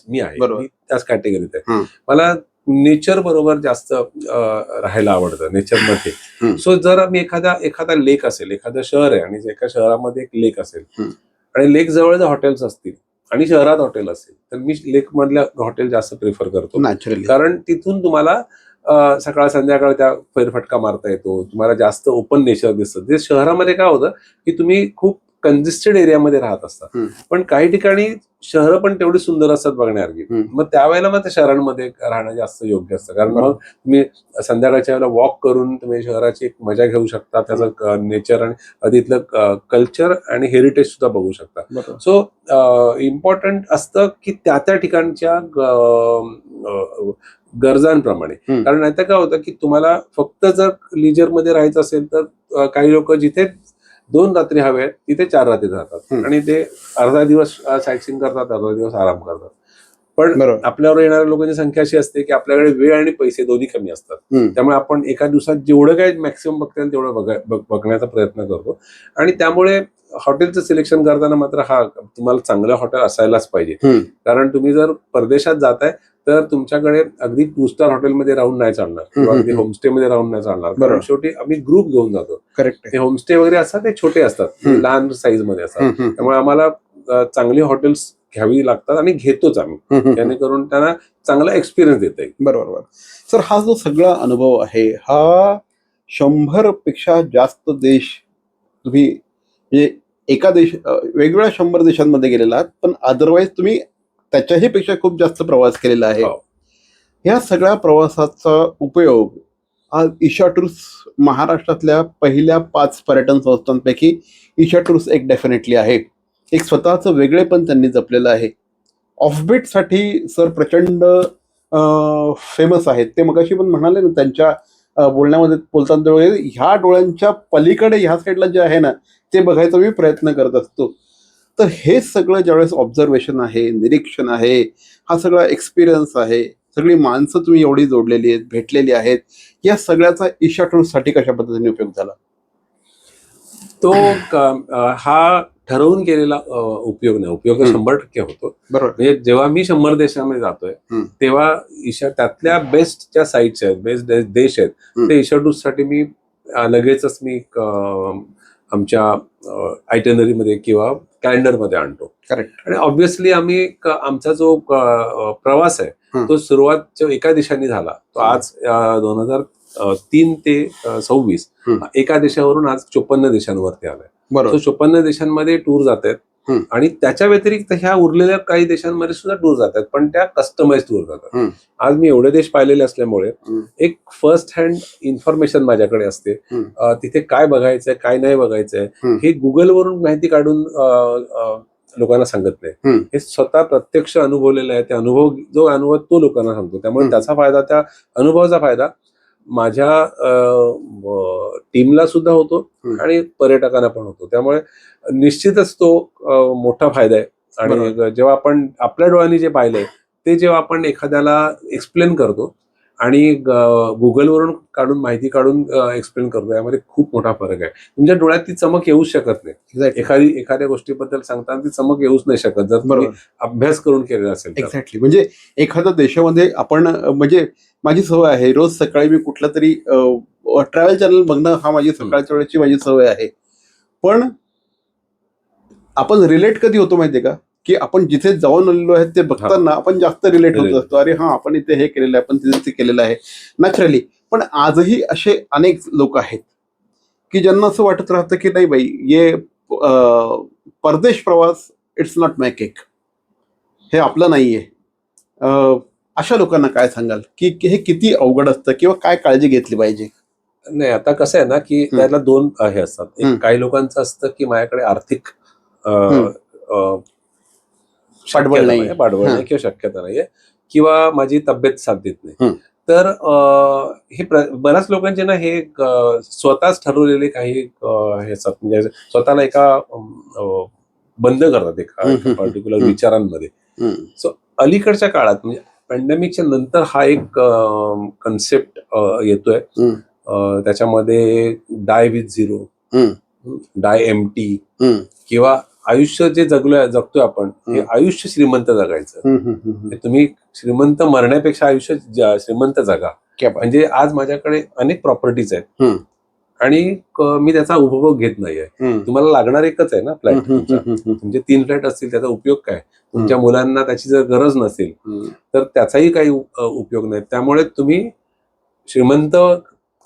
मी आहे, मी त्याच कॅटेगरीत आहे. मला नेचर बरोबर जास्त राहायला आवडतं, नेचरमध्ये. सो जर मी एखादा लेक असेल, एखादं शहर आहे आणि एका शहरामध्ये एक लेक असेल, आणि लेक जवळ जर हॉटेल्स असतील आणि शहरात हॉटेल असेल तर मी लेक मधल्या हॉटेल जास्त प्रिफर करतो. नॅचरली. कारण तिथून तुम्हाला सकाळ संध्याकाळ त्या फेरफटका मारता येतो, तुम्हाला जास्त ओपन नेचर दिसतं. जे शहरामध्ये काय होतं की तुम्ही खूप कंजेस्टेड एरियामध्ये राहत असता, पण काही ठिकाणी शहरं पण तेवढी सुंदर असतात बघण्यासारखी. मग त्यावेळेला मग त्या शहरांमध्ये राहणं जास्त योग्य असतं, कारण मग तुम्ही संध्याकाळच्या वेळेला वॉक करून तुम्ही शहराची एक मजा घेऊ शकता, त्याचं नेचर आणि तिथलं कल्चर आणि हेरिटेज सुद्धा बघू शकता. सो इम्पॉर्टंट असतं की त्या त्या ठिकाणच्या गरजांप्रमाणे. कारण नाहीतर काय होतं की तुम्हाला फक्त जर लिजरमध्ये राहायचं असेल तर काही लोक जिथे 2 रात्री हवे आहेत तिथे 4 रात्री राहतात आणि ते अर्धा दिवस साईटसीइंग करतात, अर्धा दिवस आराम करतात. पण आपल्यावर येणाऱ्या लोकांची संख्या अशी असते की आपल्याकडे वेळ आणि पैसे दोन्ही कमी असतात. त्यामुळे आपण एका दिवसात जेवढं काय मॅक्सिमम बघता येईल तेवढं बघण्याचा प्रयत्न करतो. आणि त्यामुळे हॉटेलचं सिलेक्शन करताना मात्र तुम्हाला चांगलं हॉटेल असायलाच पाहिजे. कारण तुम्ही जर परदेशात जाताय तर तुमच्याकडे अगदी 2 स्टार हॉटेलमध्ये राहून नाही चालणार किंवा अगदी होमस्टे मध्ये राहून नाही चालणार. कारण शेवटी आम्ही ग्रुप घेऊन जातो. करेक्ट. ते होमस्टे वगैरे असतात ते छोटे असतात, लहान साईज मध्ये असतात. त्यामुळे आम्हाला चांगली हॉटेल्स घ्यावी लागतात आणि घेतोच आम्ही, जेणेकरून त्यांना चांगला एक्सपिरियन्स देता येईल. बरोबर. सर, हा जो सगळा अनुभव आहे हा 100 पेक्षा जास्त देश तुम्ही म्हणजे एका वेगवेगळ्या 100 देशांमध्ये गेलेला आहात, पण अदरवाईज तुम्ही त्याच्याही पेक्षा खूप जास्त प्रवास केलेला आहे. या सगळ्या प्रवासाचा उपयोग आज ईशा टूर्स महाराष्ट्रातल्या पहिल्या 5 पर्यटन संस्थांपैकी ईशा टूर्स एक डेफिनेटली आहे. एक स्वतःचं वेगळेपण त्यांनी जपलेलं आहे. ऑफबीटसाठी सर प्रचंड फेमस आहेत. ते मगाशी पण म्हणाले ना त्यांच्या बोलण्यामध्ये बोलताना, ह्या डोळ्यांच्या पलीकडे ह्या साईडला जे आहे ना ते बघायचा मी प्रयत्न करत असतो. तर हे सगळं ज्यावेळेस ऑब्झर्वेशन आहे, निरीक्षण आहे, हा सगळा एक्सपिरियन्स आहे, सगळी माणसं तुम्ही एवढी जोडलेली आहेत, भेटलेली आहेत, या सगळ्याचा ईशा टूर्ससाठी कशा पद्धतीने उपयोग झाला? तो हा ठरवून केलेला उपयोग नाही. उपयोग 100% होतो. बरोबर. म्हणजे जेव्हा मी 100 देशांमध्ये जातोय तेव्हा त्यातल्या बेस्ट ज्या साईट्स आहेत, बेस्ट देश आहेत, ते ईशा टूर्स साठी मी लगेचच आमच्या आयटनरीमध्ये किंवा कॅलेंडरमध्ये आणतो. करेक्ट. आणि ऑब्व्हियसली आम्ही आमचा जो प्रवास आहे तो सुरुवात एका देशाने झाला, तो आज 2003 ते 26 एका देशावरून आज 54 देशांवरती आलाय. बरोबर. 54 देशांमध्ये टूर जात आहेत आणि त्याच्या व्यतिरिक्त ह्या उरलेल्या काही देशांमध्ये सुद्धा टूर जात आहेत, पण त्या कस्टमाइज टूर जातात. आज मी एवढे देश पाहिलेले असल्यामुळे एक फर्स्ट हँड इन्फॉर्मेशन माझ्याकडे असते. तिथे काय बघायचंय, काय नाही बघायचंय हे गुगलवरून माहिती काढून लोकांना सांगत नाही. हे स्वतः प्रत्यक्ष अनुभवलेलं आहे. जो अनुभव तो लोकांना सांगतो. त्यामुळे त्याचा फायदा, त्या अनुभवाचा फायदा माझ्या टीमला सुद्धा होतो आणि पर्यटकांना पण होतो. त्यामुळे निश्चितच तो मोठा फायदा आहे. आणि जेव्हा आपण आपल्या डोळ्यांनी जे पाहिलंय ते जेव्हा आपण एखाद्याला एक्सप्लेन करतो आणि गुगलवरून माहिती काढून एक्सप्लेन करतो, यामध्ये खूप मोठा फरक आहे. तुमच्या डोळ्यात ती चमक येऊच शकत नाही. एखाद्या गोष्टीबद्दल सांगताना ती चमक येऊच नाही शकत जर तुम्ही अभ्यास करून केलेला असेल. एक्झॅक्टली. म्हणजे एखाद्या देशामध्ये आपण, म्हणजे माझी सवय आहे रोज सकाळी मी कुठला तरी ट्रॅव्हल चॅनल बघणं, हा माझी सकाळच्या वेळेची माझी सवय आहे. पण आपण रिलेट कधी होतो माहितीये का, की आपण जिथे जाऊन आलेलो आहे ते बघताना आपण जास्त रिलेट होत असतो. अरे हा, आपण इथे हे केलेलं आहे, आपण तिथे केलेलं आहे, नॅचरली. पण आजही असे अनेक लोक आहेत की ज्यांना असं वाटत राहतं की नाही बाई, ये परदेश प्रवास इट्स नॉट माय केक, हे आपलं नाहीये. अशा लोकांना काय सांगाल की हे किती अवघड असतं किंवा काय काळजी घेतली पाहिजे? नाही, आता कसं आहे ना की त्याला 2 हे असतात. एक काही लोकांचं असतं की माझ्याकडे आर्थिक पाठबळ नाही किंवा शक्यता नाहीये किंवा माझी तब्येत साथ देत नाही. तर हे बऱ्याच लोकांचे ना हे स्वतःच ठरवलेले काही हे असतात, म्हणजे स्वतःला एका बंद करतात एका पर्टिक्युलर विचारांमध्ये. सो अलीकडच्या काळात म्हणजे पॅन्डेमिकच्या नंतर हा एक कन्सेप्ट येतोय. त्याच्यामध्ये डाय विथ झिरो, डाय एम्प्टी, किंवा आयुष्य जे जगतोय आपण, हे आयुष्य श्रीमंत जगायचं. तुम्ही श्रीमंत मरण्यापेक्षा आयुष्य श्रीमंत जगा. म्हणजे आज माझ्याकडे अनेक प्रॉपर्टीज आहेत आणि मी त्याचा उपभोग घेत नाहीये. तुम्हाला लागणार एकच आहे ना फ्लॅट, तुमचे 3 फ्लॅट असतील त्याचा उपयोग काय? तुमच्या मुलांना त्याची जर गरज नसेल तर त्याचाही काही उपयोग नाही. त्यामुळे तुम्ही श्रीमंत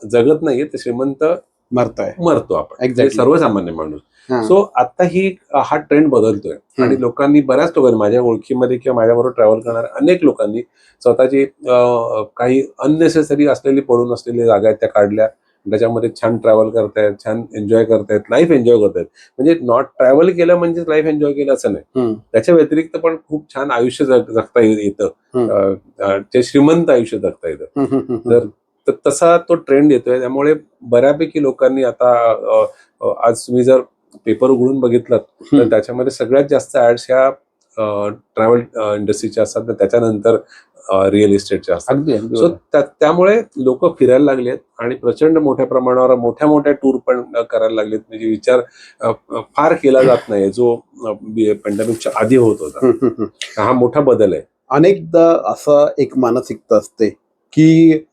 जगत नाहीये, ते श्रीमंत मरतो आपण, Exactly. सर्वसामान्य माणूस. सो आता हा ट्रेंड बदलतोय आणि लोकांनी, बऱ्याच लोकांनी, माझ्या ओळखीमध्ये किंवा माझ्याबरोबर ट्रॅव्हल करणाऱ्या अनेक लोकांनी स्वतःची काही अननेसेसरी असलेली पडून असलेली जागा आहेत त्या काढल्या, त्याच्यामध्ये छान ट्रॅव्हल करतायत, छान एन्जॉय करतायत, लाईफ एन्जॉय करतायत. म्हणजे नॉट ट्रॅव्हल केलं म्हणजे लाईफ एन्जॉय केलं असं नाही, त्याच्या व्यतिरिक्त पण खूप छान आयुष्य जगता येतं, ते श्रीमंत आयुष्य जगता येतं. तर तसा तो ट्रेंड येतोय. त्यामुळे बऱ्यापैकी लोकांनी आता आज तुम्ही जर पेपर उघडून बघितलं तर त्याच्यामध्ये सगळ्यात जास्त ऍड्स ह्या ट्रॅव्हल इंडस्ट्रीच्या असतात, त्याच्यानंतर रिअल इस्टेटच्या असतात. सो त्यामुळे लोक फिरायला लागलेत आणि प्रचंड मोठ्या प्रमाणावर मोठ्या मोठ्या टूर पण करायला लागलेत. म्हणजे विचार फार केला जात नाही जो पॅन्डेमिकच्या आधी होत होता. हा मोठा बदल आहे. अनेकदा असं एक मानसिकता असते की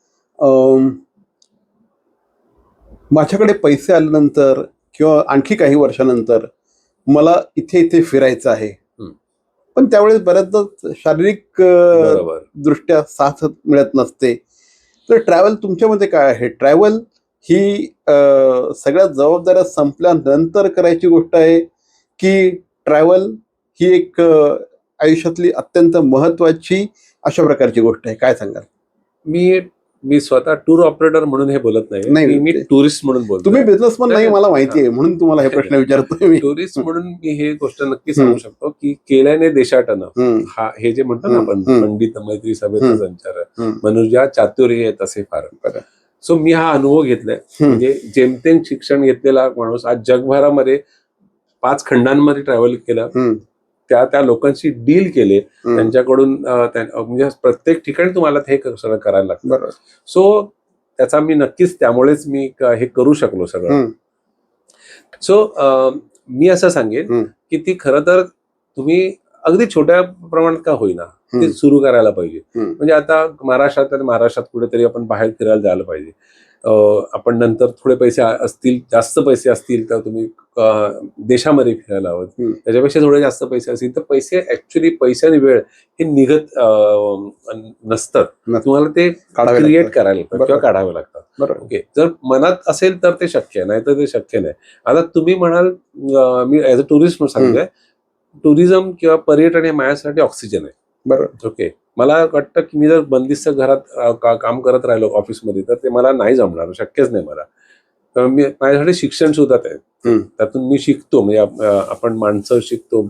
माझ्याकडे पैसे आल्यानंतर किंवा आणखी काही वर्षानंतर मला इथे इथे फिरायचं आहे, पण त्यावेळेस बऱ्याचदा शारीरिक दृष्ट्या साथ मिळत नसते. तर ट्रॅव्हल तुमच्यामध्ये काय आहे? ट्रॅव्हल ही सगळ्या जबाबदाऱ्या संपल्यानंतर करायची गोष्ट आहे की ट्रॅव्हल ही एक आयुष्यातली अत्यंत महत्वाची अशा प्रकारची गोष्ट आहे? काय सांगाल? मी स्वतः टूर ऑपरेटर म्हणून हे बोलत नाही, मी टुरिस्ट म्हणून बोलतो. तुम्ही बिझनेसमन नाही, मला माहिती आहे, म्हणून तुम्हाला हे प्रश्न विचारतोय मी. टुरिस्ट म्हणून मी हे गोष्ट नक्की सांगू शकतो की केल्याने देशाटनं, हा हे जे म्हणतो ना आपण, पंडित मैत्री सभेचा संचार, मनुष्या चातुर्य तसे फार. सो मी हा अनुभव घेतलाय. म्हणजे जेमतेम शिक्षण घेतलेला माणूस आज जगभरामध्ये 5 खंडांमध्ये ट्रॅव्हल केलं, त्या लोकांशी डील केले, त्यांच्याकडून म्हणजे प्रत्येक ठिकाणी तुम्हाला हे सगळं करायला लागतं. सो त्याचा मी नक्कीच, त्यामुळेच मी हे करू शकलो सगळं. सो मी असं सांगेन की ती खरं तर तुम्ही अगदी छोट्या प्रमाणात का होईना ते सुरू करायला पाहिजे. म्हणजे आता महाराष्ट्रात कुठेतरी आपण बाहेर फिरायला जायला पाहिजे. आपण नंतर थोडे पैसे असतील, जास्त पैसे असतील तर तुम्ही देशामध्ये फिरायला हवं. त्याच्यापेक्षा थोडे जास्त पैसे असतील तर पैसे आणि वेळ हे निघत नसतात, तुम्हाला ते क्रिएट करायला लागतात किंवा काढावे लागतात. ओके, जर मनात असेल तर ते शक्य आहे, नाही तर ते शक्य नाही. आता तुम्ही म्हणाल, मी ऍज अ टुरिस्ट सांगतोय, टुरिझम किंवा पर्यटन हे माझ्यासाठी ऑक्सिजन आहे. बरोबर. ओके, मला वाटतं की मी जर बंदिस्त घरात काम करत राहिलो ऑफिसमध्ये तर ते मला नाही जमणार, शक्यच नाही मला. माझ्यासाठी शिक्षण सुद्धा त्यातून मी शिकतो. म्हणजे आपण माणसं शिकतो,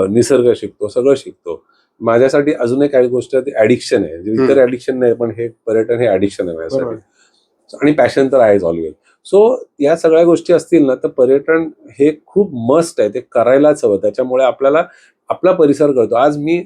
निसर्ग शिकतो, सगळं शिकतो. माझ्यासाठी अजूनही काही गोष्ट ऍडिक्शन आहे, इतर ऍडिक्शन नाही, पण हे पर्यटन हे ऍडिक्शन आहे माझ्यासाठी. आणि पॅशन तर आहेच ऑलवेज. सो या सगळ्या गोष्टी असतील ना तर पर्यटन हे खूप मस्ट आहे, ते करायलाच हवं. त्याच्यामुळे आपल्याला आपला परिसर कळतो. आज मी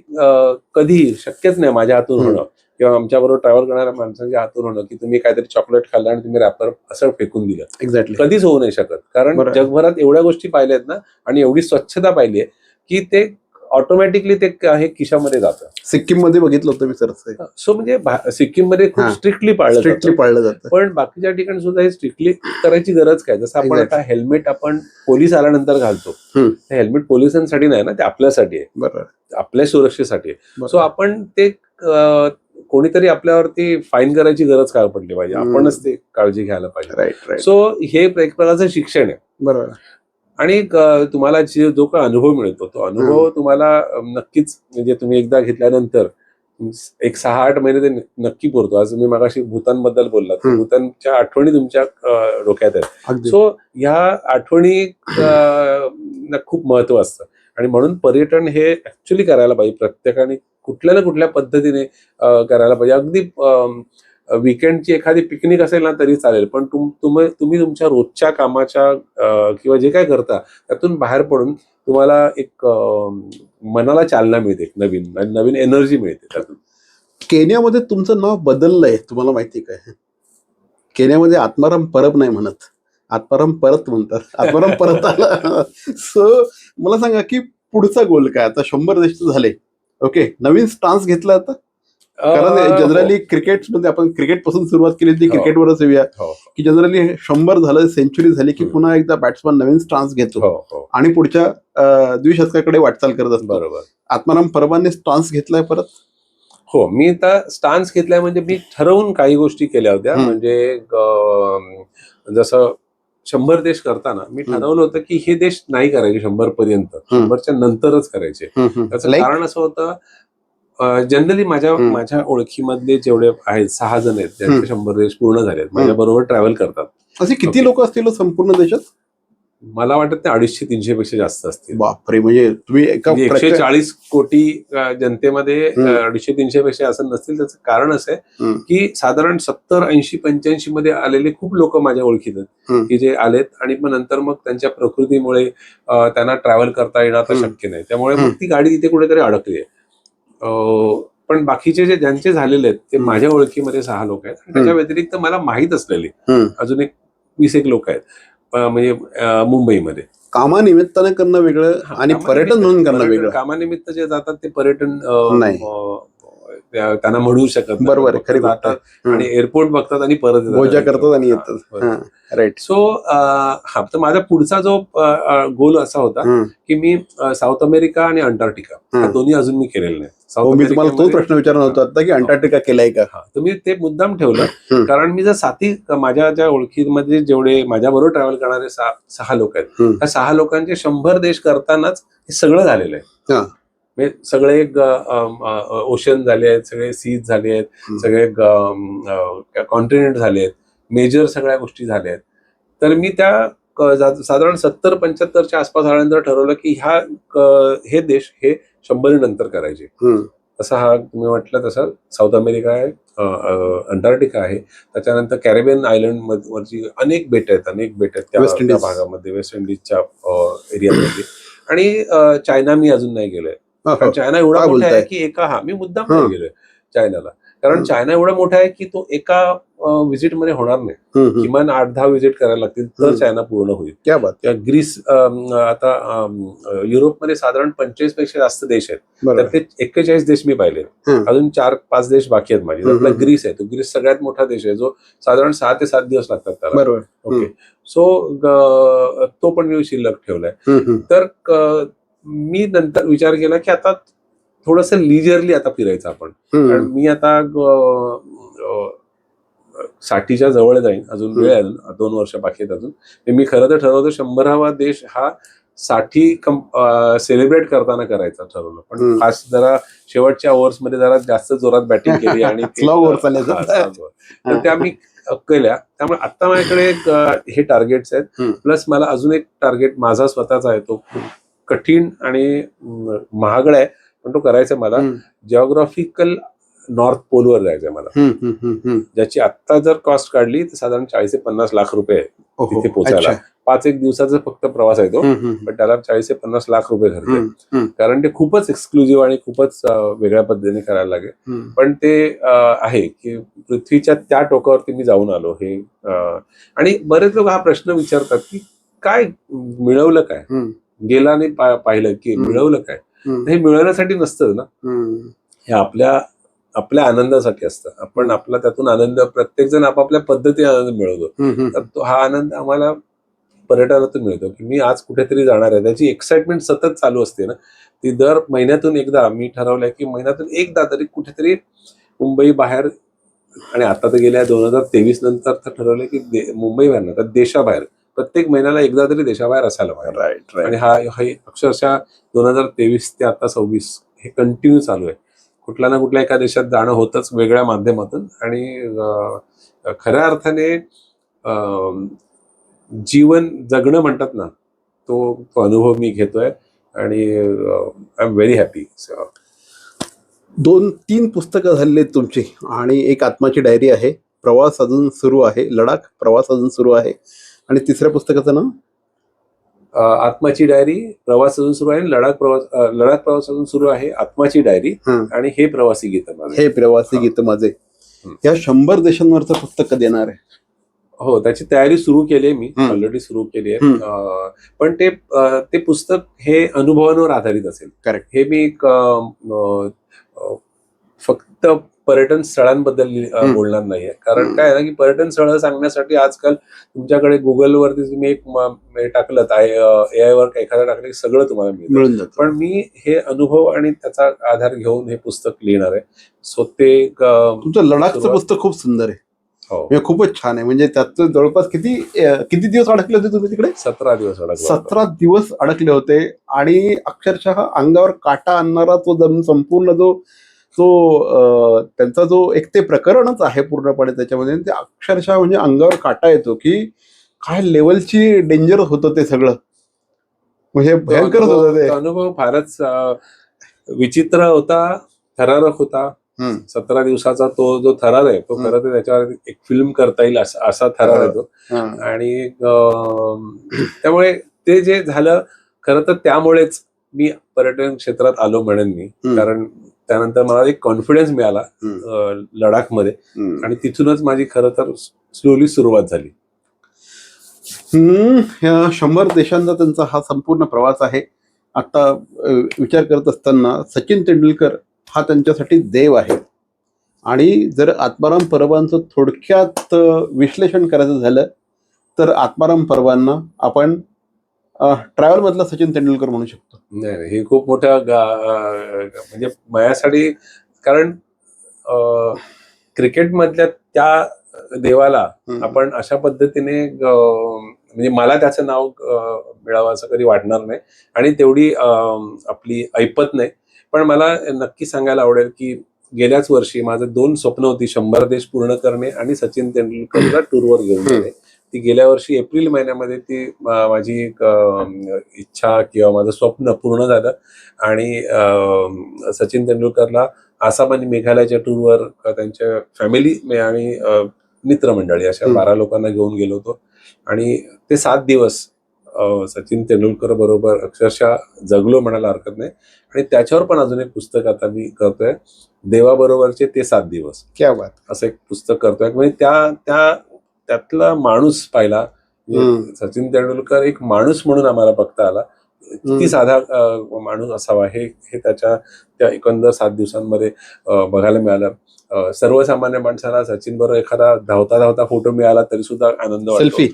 कधीही शक्यच नाही माझ्या हातून होणं किंवा आमच्याबरोबर ट्रॅव्हल करणाऱ्या माणसांच्या हातून होणं की तुम्ही काहीतरी चॉकलेट खाल्लं आणि तुम्ही रॅपर असं फेकून दिलं. एक्झॅक्टली, कधीच होऊ नाही शकत. कारण जगभरात एवढ्या गोष्टी पाहिल्यात ना आणि एवढी स्वच्छता पाहिली आहे की ते ऑटोमॅटिकली ते हे खिशामध्ये जातं. सिक्कीम मध्ये बघितलं होतं मी सर. सो म्हणजे सिक्कीम मध्ये खूप स्ट्रिक्टली पाळलं जातं, पण बाकीच्या ठिकाणी सुद्धा हे स्ट्रिक्टली करायची गरज काय? जसं आपण आता हेल्मेट आपण पोलीस आल्यानंतर घालतो, हेल्मेट पोलिसांसाठी नाही ना, ते आपल्यासाठी आहे. बरोबर, आपल्या सुरक्षेसाठी आहे. सो आपण ते कोणीतरी आपल्यावरती फाईन करायची गरज काय पडली पाहिजे, आपणच ते काळजी घ्यायला पाहिजे. सो हे एक प्रकारचं शिक्षण आहे. बरोबर. आणि तुम्हाला जो काय अनुभव मिळतो तो अनुभव तुम्हाला नक्कीच, म्हणजे तुम्ही एकदा घेतल्यानंतर एक 6-8 महिने ते नक्की पुरतो. आज तुम्ही मगाशी भूतानबद्दल बोललात, भूतानच्या आठवणी तुमच्या डोक्यात आहेत. सो ह्या आठवणी खूप महत्व असतं आणि म्हणून पर्यटन हे ऍक्च्युली करायला पाहिजे प्रत्येकाने, कुठल्या ना कुठल्या पद्धतीने करायला पाहिजे. अगदी वीकेंडची एखादी पिकनिक असेल ना तरी चालेल, पण तुम्ही तुमच्या रोजच्या कामाच्या किंवा जे काय करता त्यातून बाहेर पडून तुम्हाला एक मनाला चालना मिळते, नवीन एनर्जी मिळते त्यातून. केनियामध्ये तुमचं नाव बदललंय, तुम्हाला माहिती काय? केनियामध्ये आत्माराम परब नाही म्हणत, आत्माराम परत म्हणतात. आत्माराम परत आला. सो मला सांगा की पुढचा गोल काय? आता 100 देश झाले, ओके, नवीन स्टान्स घेतला आता? कारण जनरली क्रिकेटमध्ये आपण क्रिकेटपासून सुरुवात केली ती हो. क्रिकेटवरच येऊया हो की जनरली 100 झालं, सेंचुरी झाली की पुन्हा एकदा बॅट्समन नवीन स्टान्स घेतो हो हो आणि पुढच्या द्विशतकाकडे वाटचाल करत असतो. बरोबर. आत्माराम परबांनी स्टान्स घेतलाय परत. हो, मी आता स्टान्स घेतलाय म्हणजे मी ठरवून काही गोष्टी केल्या होत्या. म्हणजे जसं 100 देश करताना मी ठरवलं होतं की हे देश नाही करायचे 100 पर्यंत, 100च्या नंतरच करायचे. त्याचं Like? कारण असं होतं, जनरली माझ्या ओळखीमधले जेवढे आहेत 6 जण आहेत ज्यांचे 100 देश पूर्ण झालेत, माझ्या बरोबर ट्रॅव्हल करतात. असे किती लोक असतील हो संपूर्ण देशात? मला वाटत ते 250-300 पेक्षा जास्त असतील. बापरे, म्हणजे तुम्ही एका म्हणजे 140 कोटी जनतेमध्ये 250-300 पेक्षा असं नसतील. त्याचं कारण असं आहे की साधारण 70, 80, 85 मध्ये आलेले खूप लोक माझ्या ओळखीत आहेत की जे आलेत आणि मग नंतर मग त्यांच्या प्रकृतीमुळे त्यांना ट्रॅव्हल करता येणं आता शक्य नाही, त्यामुळे मग ती गाडी इथे कुठेतरी अडकली आहे. पण बाकीचे जे ज्यांचे झालेले आहेत ते माझ्या ओळखीमध्ये 6 लोक आहेत. त्याच्या व्यतिरिक्त मला माहीत असलेले अजून एक 20 लोक आहेत, म्हणजे मुंबईमध्ये. कामानिमित्ताने करणं वेगळं आणि पर्यटन म्हणून करणं वेगळं. कामानिमित्त जे जातात ते पर्यटन नाही. त्यांना म्हणू शकत नाही. बरोबर आहे, खरी गोष्ट जातात आणि एअरपोर्ट बघतात आणि परत येतात. बोजा करतात आणि येतात. राईट. सो हा तर माझा पुढचा जो गोल असा होता की मी साऊथ अमेरिका आणि अंटार्क्टिका हा दोन्ही अजून मी केलेले नाही. मी तुम्हाला तोच प्रश्न विचारणार होता आता की अंटार्क्टिका केलाय का? तर मी ते मुद्दाम ठेवलं कारण मी जर माझ्या ज्या ओळखीमध्ये जेवढे माझ्या बरोबर ट्रॅव्हल करणारे 6 लोक आहेत, त्या 6 लोकांचे 100 देश करतानाच हे सगळं झालेलं आहे. म्हणजे सगळे ओशन झाले आहेत, सगळे सीज झाले आहेत, सगळे कॉन्टिनेंट झाले आहेत, मेजर सगळ्या गोष्टी झाल्या आहेत. तर मी त्या साधारण 70-75च्या आसपास आल्यानंतर ठरवलं की हे देश हे 100 नंतर करायचे. तसा हा तुम्ही म्हटलं तसं साऊथ अमेरिका आहे, अंटार्क्टिका आहे, त्याच्यानंतर कॅरेबियन आयलंड वरची अनेक बेट आहेत त्या भागामध्ये, वेस्ट इंडिजच्या एरियामध्ये. आणि चायना मी अजून नाही गेलोय. कारण चायना एवढा मोठा आहे की मी मुद्दाम नाही गेलोय चायनाला, कारण चायना एवढा मोठा आहे की तो एका व्हिजिट मध्ये होणार नाही. किमान 8-10 व्हिजिट करायला लागतील तर चायना पूर्ण होईल. क्या बात. ग्रीस, आता युरोपमध्ये साधारण 25 पेक्षा जास्त देश आहेत, तर ते 41 देश मी पाहिले. अजून 4-5 देश बाकी आहेत माझे. त्यातला ग्रीस आहे, तो ग्रीस सगळ्यात मोठा देश आहे जो साधारण 6 ते 7 दिवस लागतात त्याला. बरोबर. ओके. सो तो पण मी शिल्लक ठेवलाय. तर मी नंतर विचार केला की आता थोडस लिजरली आता फिरायचं आपण. कारण मी आता 60च्या जवळ जाईन, अजून वेळ आहे, 2 वर्ष बाकी आहेत अजून. मी खरं तर ठरवतो 100वा देश हा 60 सेलिब्रेट करताना करायचा ठरवलं, पण खास जरा शेवटच्या ओव्हर्स मध्ये जरा जास्त जोरात बॅटिंग केली आणि तर त्या मी केल्या. त्यामुळे आता माझ्याकडे हे टार्गेट्स आहेत. प्लस मला अजून एक टार्गेट माझा स्वतःचा आहे, तो कठीण आणि महागडा आहे पण तो करायचा मला. जिओग्राफिकल नॉर्थ पोलवर जायचंय मला, ज्याची आत्ता जर कॉस्ट काढली तर साधारण 40 ते 50 लाख रुपये तिथे पोहोचायला. 5-1 दिवसाचा फक्त प्रवास आहे तो, पण त्याला 40 ते 50 लाख रुपये खर्च आहे. कारण ते खूपच एक्सक्लुझिव्ह आणि खूपच वेगळ्या पद्धतीने करायला लागेल. पण ते आहे की पृथ्वीच्या त्या टोकावरती मी जाऊन आलो हे. आणि बरेच लोक हा प्रश्न विचारतात की काय मिळवलं, काय गेला आणि पाहिलं की मिळवलं काय. हे मिळवण्यासाठी नसतं ना, हे आपल्या आनंदासाठी असतं. आपण आपला त्यातून आनंद, प्रत्येक जण आपापल्या पद्धतीने आनंद मिळवतो. तर हा आनंद आम्हाला पर्यटनातून मिळतो की मी आज कुठेतरी जाणार आहे, त्याची एक्साइटमेंट सतत चालू असते ना. ती दर महिन्यातून एकदा मी ठरवलंय की महिन्यातून एकदा तरी कुठेतरी मुंबई बाहेर, आणि आता तर गेल्या 2023 नंतर तर ठरवलंय की मुंबई बाहेर ना तर देशाबाहेर प्रत्येक महिन्याला एकदा तरी देशाबाहेर असायला पाहिजे. राईट. आणि हा अक्षरशः 2023 ते आता 26 हे कंटिन्यू चालू आहे. कुठल्या ना कुठल्या एका देशात जाणं होतच वेगळ्या माध्यमातून. आणि खऱ्या अर्थाने जीवन जगणं म्हणतात ना, तो अनुभव मी घेतोय आणि आय एम व्हेरी हॅपी. 2-3 पुस्तकं झालेली आहेत तुमची आणि एक आत्माची डायरी आहे, प्रवास अजून सुरू आहे, लडाख प्रवास अजून सुरू आहे, आणि तिसऱ्या पुस्तकाचं नाव आत्माची डायरी, प्रवास अजून सुरू आहे, लडाख प्रवास अजून सुरू आहे, आत्माची डायरी, आणि हे प्रवासी गीत माझे. हे प्रवासी गीत माझे. या 100 देशांवरचं पुस्तक कधी येणार आहे? हो, त्याची तयारी सुरू केली आहे मी, ऑलरेडी सुरू केली आहे. पण ते पुस्तक हे अनुभवांवर आधारित असेल. करेक्ट. हे मी फक्त पर्यटन स्थळांबद्दल बोलणार नाहीये, कारण काय आहे ना की पर्यटन स्थळं सांगण्यासाठी आजकाल तुमच्याकडे गुगलवरती तुम्ही एक टाकलं AI वर एखादं टाकलं की सगळं तुम्हाला मिळतं. मिळून जातं. पण मी हे अनुभव आणि त्याचा आधार घेऊन हे पुस्तक लिहिणार आहे. सो ते तुमचं लडाखचं सुरुवात- पुस्तक खूप सुंदर आहे, हो, म्हणजे खूपच छान आहे. म्हणजे त्याचं जवळपास किती दिवस अडकले होते तुम्ही तिकडे? 17 दिवस अडकलो होतो. 17 दिवस अडकले होते आणि अक्षरशः अंगावर काटा आणणारा तो संपूर्ण त्यांचा जो एक ते प्रकरणच आहे पूर्णपणे त्याच्यामध्ये, ते अक्षरशः म्हणजे अंगावर काटा येतो की काय लेवलची डेंजर होतं ते सगळं, म्हणजे भयंकरच होतं ते. तो अनुभव फारच विचित्र होता, थरारक होता. 17 दिवसाचा तो जो थरार आहे तो खरं तर त्याच्यावर एक फिल्म करता येईल असा थरार आहे तो. आणि त्यामुळे ते जे झालं खरं तर त्यामुळेच मी पर्यटन क्षेत्रात आलो म्हणेन मी, कारण त्यानंतर मला एक कॉन्फिडन्स मिळाला लडाखमध्ये, आणि तिथूनच माझी खरं तर स्लोली सुरुवात झाली. ह्या 100 देशांचा त्यांचा हा संपूर्ण प्रवास आहे. आता विचार करत असताना सचिन तेंडुलकर हा त्यांच्यासाठी देव आहे. आणि जर आत्माराम परबांचं थोडक्यात विश्लेषण करायचं झालं तर आत्माराम परबांना आपण ट्रॅव्हल मधला सचिन तेंडुलकर म्हणू शकतो. नाही, हे खूप मोठं म्हणजे माझ्यासाठी, कारण क्रिकेटमधल्या त्या देवाला आपण अशा पद्धतीने म्हणजे मला त्याचं नाव मिळावं असं कधी वाटणार नाही, आणि तेवढी आपली ऐपत नाही. पण मला नक्की सांगायला आवडेल की गेल्याच वर्षी माझं 2 स्वप्न होती, 100 देश पूर्ण करणे आणि सचिन तेंडुलकरला टूरवर घेऊन जाणे. ती गेल्या वर्षी एप्रिल महिन्यामध्ये ती माझी एक इच्छा किंवा माझं स्वप्न पूर्ण झालं, आणि सचिन तेंडुलकरला आसाम आणि मेघालयाच्या टूरवर त्यांच्या फॅमिली आणि मित्रमंडळी अशा 12 लोकांना घेऊन गेलो होतो. आणि ते 7 दिवस सचिन तेंडुलकर बरोबर अक्षरशः जगलो म्हणायला हरकत नाही. आणि त्याच्यावर पण अजून एक पुस्तक आता मी करतोय, देवाबरोबरचे ते 7 दिवस, क्या बात. असं एक पुस्तक करतोय. म्हणजे त्यातला माणूस पाहिला, म्हणजे सचिन तेंडुलकर एक माणूस म्हणून आम्हाला बघता आला, किती साधा माणूस असावा हे त्या एकंदर 7 दिवसांमध्ये बघायला मिळालं. सर्वसामान्य माणसाला सचिन बरोबर एखादा धावता फोटो मिळाला तरी सुद्धा आनंद वाटतो. सेल्फी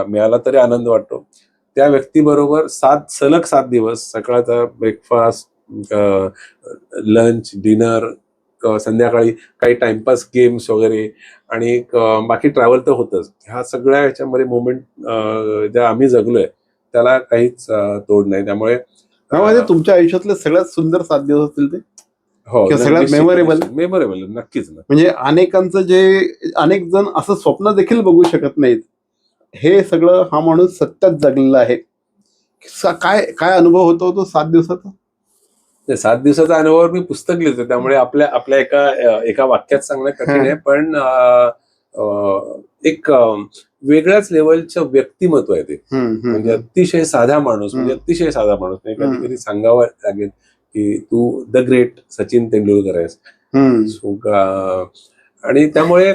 मिळाला तरी आनंद वाटतो. त्या व्यक्तीबरोबर सलग 7 दिवस, सकाळचा ब्रेकफास्ट, लंच, डिनर, संध्याकाळी काही टाइमपास गेम्स वगैरे, आणि बाकी ट्रॅव्हल तर होतच. ह्या सगळ्या ह्याच्यामध्ये मोमेंट ज्या आम्ही जगलोय त्याला काहीच तोड नाही. त्यामुळे तुमच्या आयुष्यातले सगळ्यात सुंदर 7 दिवस असतील ते, हो, सगळ्यात मेमोरेबल. नक्कीच ना. म्हणजे अनेक जण असं स्वप्न देखील बघू शकत नाहीत, हे सगळं हा माणूस सत्यात जगलेला आहे. काय अनुभव होतो तो 7 दिवसाचा? 7 दिवसाचा अनुभव मी पुस्तक लिहितो, त्यामुळे आपल्या एका वाक्यात सांगणं कठीण आहे. पण एक वेगळ्याच लेवलचं व्यक्तिमत्व आहे ते. म्हणजे अतिशय साधा माणूस, नाही कधी कधी सांगावं लागेल की तू द ग्रेट सचिन तेंडुलकर आहेस. आणि त्यामुळे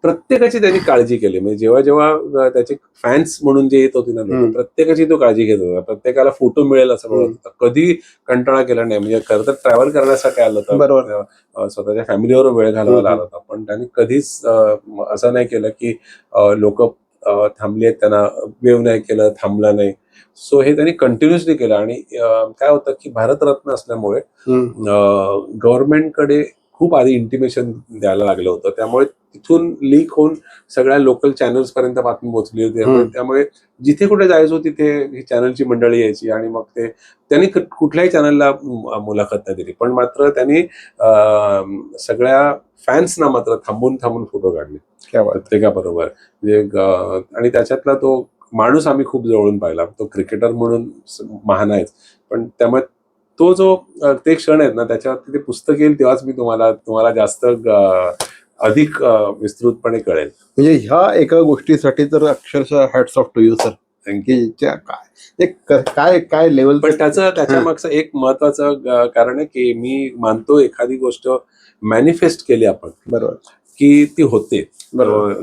प्रत्येकाची त्यांनी काळजी केली. म्हणजे जेव्हा त्याचे फॅन्स म्हणून जे येत होते ना लोक, प्रत्येकाची तो काळजी घेत होता. प्रत्येकाला फोटो मिळेल असं बघत होता. कधी कंटाळा केला नाही. म्हणजे खरं तर ट्रॅव्हल करण्यासाठी आलं होतं, स्वतःच्या फॅमिलीवर वेळ घालवायला आला होता, पण त्यांनी कधीच असं नाही केलं की लोक थांबले त्यांना वेव नाही केलं, थांबला नाही. सो हे त्यांनी कंटिन्युअसली केलं. आणि काय होतं की भारतरत्न असल्यामुळे गव्हर्नमेंटकडे खूप आधी इंटिमेशन द्यायला लागलं होतं. त्यामुळे तिथून लीक होऊन सगळ्या लोकल चॅनल्स पर्यंत बातमी पोहोचली होती. त्यामुळे जिथे कुठे जायचो तिथे ही चॅनलची मंडळी यायची, आणि मग त्यांनी कुठल्याही चॅनलला मुलाखत नाही दिली, पण मात्र त्यांनी सगळ्या फॅन्सना मात्र थांबून फोटो काढले प्रत्येकाबरोबर. म्हणजे आणि त्याच्यातला तो माणूस आम्ही खूप जवळून पाहिला. तो क्रिकेटर म्हणून महान आहेच, पण त्यामुळे तो जो ते क्षण आहेत ना, त्याच्यावरती ते पुस्तक येईल तेव्हाच मी तुम्हाला जास्त अधिक विस्तृतपणे कळेल. म्हणजे ह्या एका गोष्टीसाठी तर अक्षरशः hats off to you sir. काय लेवल. पण त्याच्या मागचं एक महत्वाचं कारण आहे की मी मानतो एखादी गोष्ट मॅनिफेस्ट केली आपण, बरोबर, की ती होते.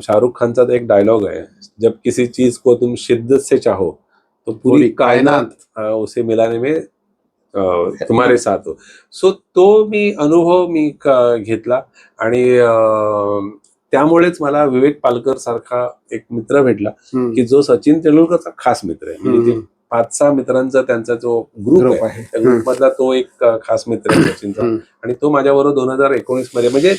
शाहरुख खानचा एक डायलॉग आहे, जब किसी चीज को तुम शिद्दत से चाहो तो पूरी कायनात उसे मिलाने में तुम्हारे साथ हो. सो तो मी अनुभव घेतला आणि त्यामुळेच मला विवेक पालकर सारखा एक मित्र भेटला की जो सचिन तेंडुलकरचा खास मित्र आहे. म्हणजे जे 5-6 मित्रांचा त्यांचा जो ग्रुप आहे त्या ग्रुपमधला तो एक खास मित्र आहे सचिनचा. आणि तो माझ्याबरोबर 2019 मध्ये, म्हणजे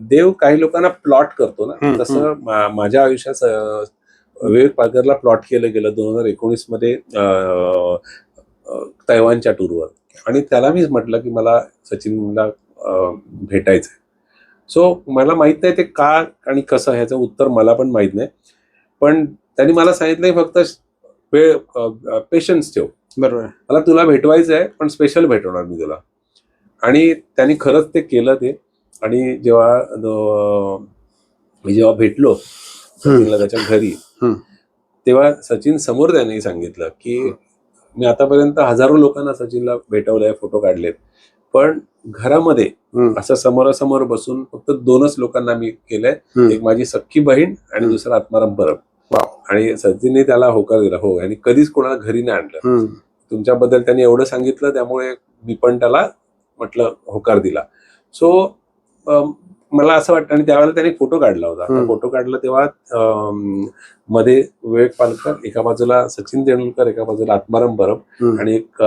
देव काही लोकांना प्लॉट करतो ना, तसं माझ्या आयुष्यात विवेक पालकरला प्लॉट केलं गेलं 2019 मध्ये तैवानच्या टूरवर. आणि त्याला मीच म्हटलं की मला सचिनला भेटायचंय. सो मला माहित नाही ते का आणि कसं, ह्याचं उत्तर मला पण माहित नाही. पण त्यांनी मला सांगितलंय फक्त पेशन्स ठेव, बरोबर, मला तुला भेटवायचं आहे पण स्पेशल भेटवणार मी तुला. आणि त्यांनी खरंच ते केलं ते. आणि जेव्हा भेटलो सचिनला त्याच्या घरी, तेव्हा सचिन समोर त्यांनी सांगितलं की मी आतापर्यंत हजारो लोकांना सचिनला भेटवलंय, फोटो काढलेत, पण घरामध्ये असं समोरासमोर बसून फक्त 2च लोकांना मी केलंय, एक माझी सख्खी बहीण आणि दुसरा आत्माराम परब. आणि सचिनने त्याला होकार दिला, हो, आणि कधीच कोणाला घरी नाही आणलं. तुमच्याबद्दल त्यांनी एवढं सांगितलं त्यामुळे मी पण त्याला म्हटलं होकार दिला. सो मला असं वाटतं. आणि त्यावेळेला त्यांनी फोटो काढला होता. फोटो काढला तेव्हा मध्ये विवेक पालकर एका बाजूला, सचिन तेंडुलकर एका बाजूला, आत्माराम परब, आणि एक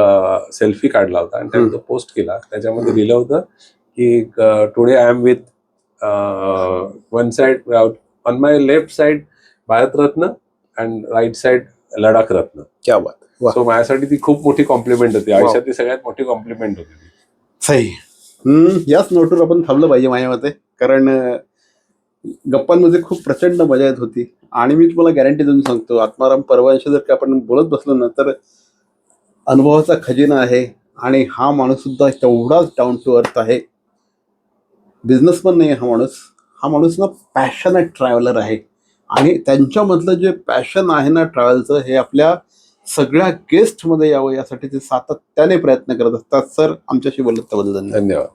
सेल्फी काढला होता आणि त्याने तो पोस्ट केला. त्याच्यामध्ये लिहिलं होतं की today I am with one side, on my left side Bharat Ratna and right side Ladakh Ratna. क्या बात. सो माझ्यासाठी ती खूप मोठी कॉम्प्लिमेंट होती, आयुष्यातली सगळ्यात मोठी कॉम्प्लिमेंट होती ती. सही. याच नोटवर आपण थांबलं पाहिजे माझ्या मते, कारण गप्पांमध्ये खूप प्रचंड मजा येत होती. आणि मी तुम्हाला गॅरंटी देऊन सांगतो, आत्माराम परवांशी जर का आपण बोलत बसलो ना तर अनुभवाचा खजिना आहे. आणि हा माणूस सुद्धा तेवढाच डाऊन टू अर्थ आहे. बिझनेसमन नाही हा माणूस ना पॅशनेट ट्रॅव्हलर आहे. आणि त्यांच्यामधलं जे पॅशन आहे ना ट्रॅव्हलचं, हे आपल्या सगळ्या गेस्टमध्ये यावं यासाठी ते सातत्याने प्रयत्न करत असतात. सर, आमच्याशी बोलत त्याबद्दल धन्यवाद. धन्यवाद.